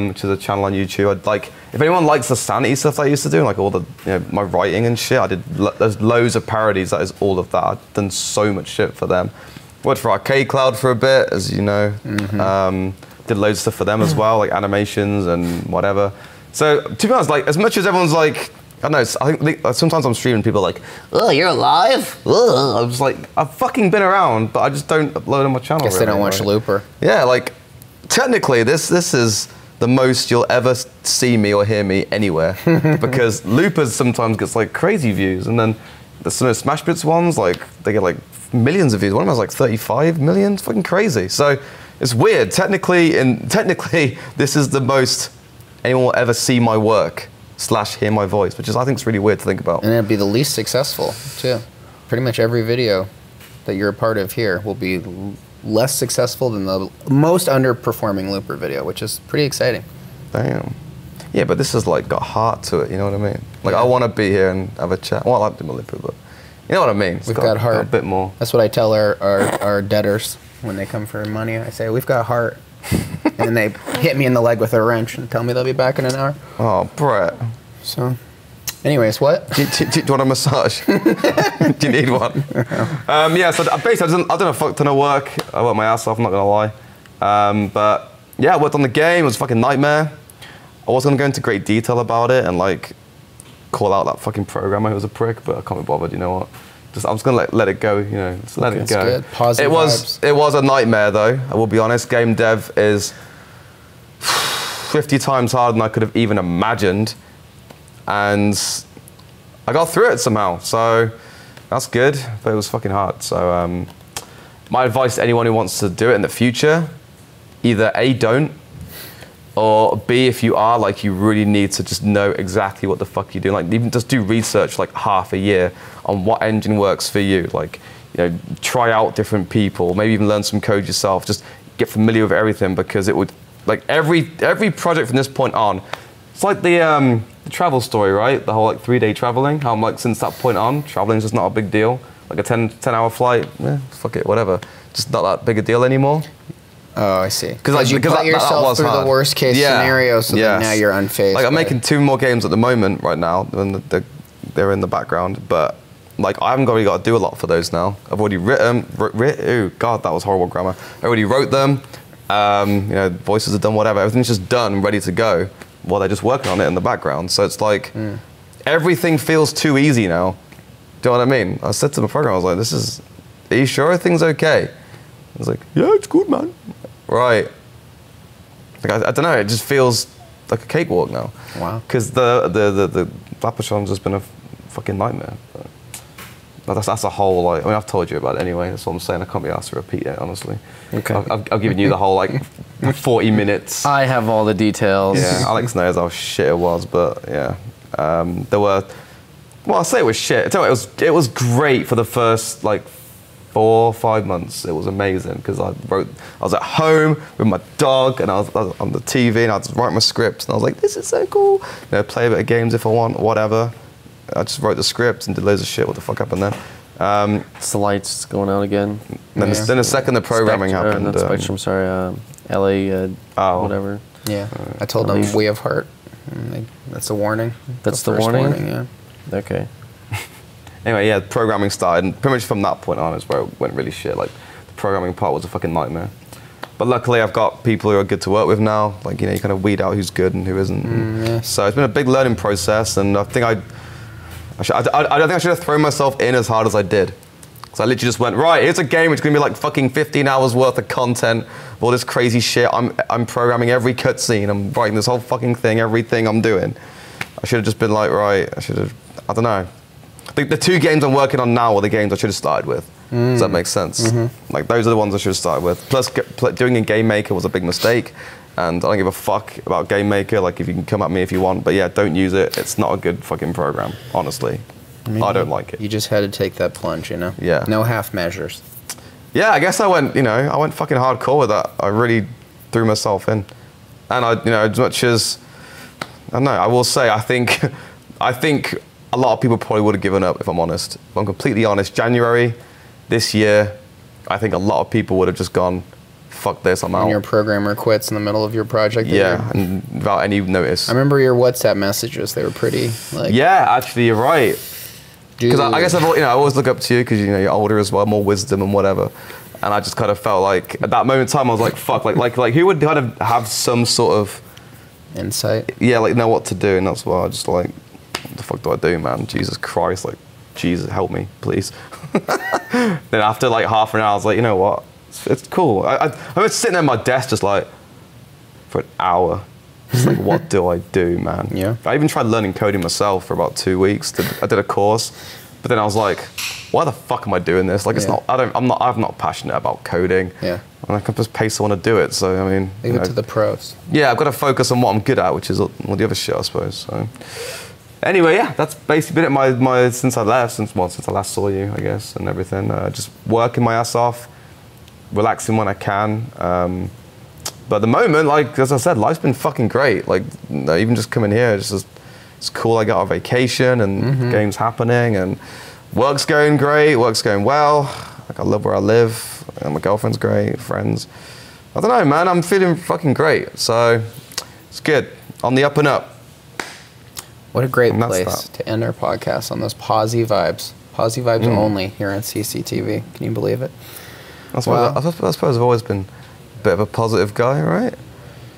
S1: Which is a channel on YouTube. I'd like, if anyone likes the sanity stuff that I used to do, like all the, my writing and shit, I did. There's loads of parodies. That is all of that. I've done so much shit for them. Worked for Arcade Cloud for a bit, as you know. Did loads of stuff for them as well, like animations and whatever. So to be honest, like as much as everyone's like, I don't know, I think sometimes I'm streaming, people are like, oh, you're alive? Ugh. I'm just like, I've fucking been around, but I just don't upload on my channel.
S2: Guess
S1: really,
S2: they don't watch Looper.
S1: Yeah, like technically this is the most you'll ever see me or hear me anywhere because Loopers sometimes gets like crazy views, and then some of the Smash Bits ones, like they get like millions of views. One of them has like 35 million. It's fucking crazy. So it's weird. Technically, this is the most anyone will ever see my work / hear my voice, which is I think is really weird to think about.
S2: And it'd be the least successful too. Pretty much every video that you're a part of here will be less successful than the most underperforming Looper video, which is pretty exciting.
S1: Damn. Yeah, but this has like got heart to it. You know what I mean? Like I want to be here and have a chat. Well, I like to do my Looper, but you know what I mean?
S2: We've got heart.
S1: Got a bit more.
S2: That's what I tell our debtors when they come for money. I say, we've got heart. And then they hit me in the leg with a wrench and tell me they'll be back in an hour.
S1: Oh, Brett.
S2: So, anyways, what?
S1: Do you want a massage? Do you need one? Yeah, so basically I've done a fuck ton of work. I worked my ass off, I'm not going to lie. But yeah, I worked on the game. It was a fucking nightmare. I was going to go into great detail about it and like call out that fucking programmer who was a prick, but I can't be bothered, you know what? I'm just gonna let it go, you know. Just let it go.
S2: Good. Positive vibes.
S1: It was a nightmare though. I will be honest. Game dev is 50 times harder than I could have even imagined, and I got through it somehow. So that's good, but it was fucking hard. So my advice to anyone who wants to do it in the future: either A, don't, or B, if you are, like, you really need to just know exactly what the fuck you're doing. Like, even just do research, like, half a year on what engine works for you. Like, you know, try out different people, maybe even learn some code yourself. Just get familiar with everything, because it would, like, every project from this point on, it's like the travel story, right? The whole, like, 3-day traveling. How I'm like, since that point on, traveling's just not a big deal. Like a 10-hour flight, fuck it, whatever. Just not that big a deal anymore.
S2: Oh, I see. Because you put yourself through the worst case scenario, so that now you're unfazed.
S1: Like I'm making 2 more games at the moment right now, and they're in the background, but like I haven't really got to do a lot for those now. I've already written, oh god, that was horrible grammar. I already wrote them, you know, voices are done, whatever. Everything's just done, ready to go, while they're just working on it in the background. So it's like, everything feels too easy now. Do you know what I mean? I said to the program, I was like, are you sure everything's okay? I was like, yeah, it's good, man. Right. Like, I don't know, it just feels like a cakewalk now.
S2: Wow.
S1: Because the Flappershon's just been a fucking nightmare. But that's a whole, like, I mean, I've told you about it anyway, that's what I'm saying. I can't be asked to repeat it, honestly.
S3: Okay.
S1: I've given you the whole, like, 40 minutes.
S3: I have all the details.
S1: Yeah, Aleks knows how shit it was, but yeah. There were, well, I'll say it was shit. I tell you what, it was great for the first, like, 4 or 5 months. It was amazing because I was at home with my dog and I was on the TV and I was writing my scripts and I was like, this is so cool. You know, play a bit of games if I want, whatever. I just wrote the script and did loads of shit. What the fuck happened then?
S3: It's the lights going out again.
S1: Then the second the programming happened.
S3: Not Spectrum, sorry. LA, whatever.
S2: Yeah. I told them we have heart. That's a warning.
S3: That's the warning?
S2: Yeah.
S3: Okay.
S1: Anyway, yeah, programming started, and pretty much from that point on is where it went really shit. Like, the programming part was a fucking nightmare. But luckily, I've got people who are good to work with now. Like, you know, you kind of weed out who's good and who isn't.
S2: Yeah.
S1: So it's been a big learning process, and I think I don't think I should have thrown myself in as hard as I did. So I literally just went, right, here's a game which is going to be like fucking 15 hours worth of content, all this crazy shit. I'm programming every cutscene. I'm writing this whole fucking thing, everything I'm doing. I should have just been like, right, I don't know. The 2 games I'm working on now are the games I should have started with. Does that make sense? Like, those are the ones I should have started with. Plus, doing a Game Maker was a big mistake, and I don't give a fuck about Game Maker. Like, if you can come at me if you want, but yeah, don't use it. It's not a good fucking program, honestly. I don't like it.
S2: You just had to take that plunge, you know?
S1: Yeah.
S2: No half measures.
S1: Yeah, I guess I went fucking hardcore with that. I really threw myself in. And as much as, I don't know, I will say, I think a lot of people probably would have given up, if I'm honest. If I'm completely honest, January this year, I think a lot of people would have just gone, fuck this, I'm out.
S2: And your programmer quits in the middle of your project.
S1: Yeah, and without any notice.
S2: I remember your WhatsApp messages. They were pretty, like...
S1: Yeah, actually, you're right. Because I guess I always look up to you because you're older as well, more wisdom and whatever. And I just kind of felt like at that moment in time I was like, fuck, like who would kind of have some sort of
S2: insight?
S1: Yeah, like know what to do, and that's why I just like, what the fuck do I do, man? Jesus Christ, like, Jesus help me, please. Then after like half an hour, I was like, you know what? It's cool. I was sitting at my desk just like for an hour. Just like, what do I do, man?
S2: Yeah.
S1: I even tried learning coding myself for about 2 weeks. I did a course, but then I was like, why the fuck am I doing this? Like, it's not. I'm not passionate about coding.
S2: Yeah.
S1: And I can just pay someone to do it. So I mean,
S2: leave it to the pros.
S1: Yeah, I've got to focus on what I'm good at, which is all the other shit, I suppose. So anyway, yeah, that's basically been it. My since I last saw you, I guess, and everything. Just working my ass off, relaxing when I can. But at the moment, like, as I said, life's been fucking great. Like, even just coming here, it's cool. I got a vacation and games happening and work's going great, work's going well. Like, I love where I live. And my girlfriend's great, friends. I don't know, man, I'm feeling fucking great. So it's good. On the up and up.
S2: What a great place to end our podcast on those posy vibes. Posy vibes only here on CCTV. Can you believe it?
S1: I suppose I've always been bit of a positive guy, right?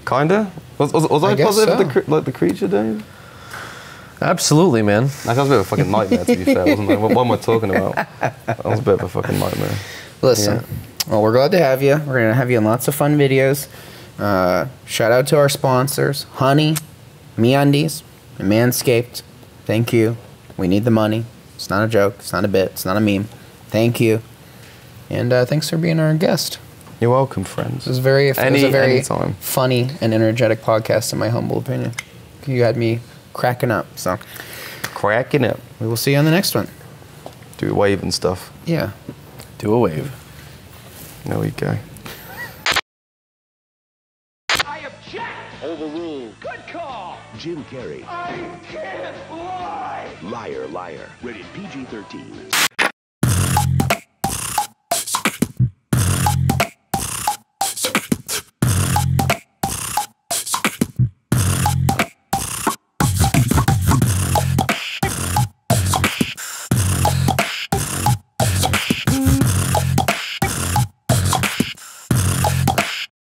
S1: Kinda. Was I positive so. Like the creature days?
S3: Absolutely, man.
S1: That was a bit of a fucking nightmare, to be fair, wasn't it? What am I talking about? That was a bit of a fucking nightmare.
S2: Listen, well, we're glad to have you. We're gonna have you in lots of fun videos. Shout out to our sponsors, Honey, MeUndies, and Manscaped. Thank you. We need the money. It's not a joke. It's not a bit. It's not a meme. Thank you. And thanks for being our guest.
S1: You're welcome, friends.
S2: It was a very funny and energetic podcast, in my humble opinion. You had me cracking up. So,
S1: cracking up.
S2: We will see you on the next one.
S1: Do a wave and stuff.
S2: Yeah.
S3: Do a wave.
S1: There we go.
S5: I object.
S6: Overruled.
S5: Good call.
S6: Jim Carrey.
S5: I can't lie.
S6: Liar, liar. Rated PG-13.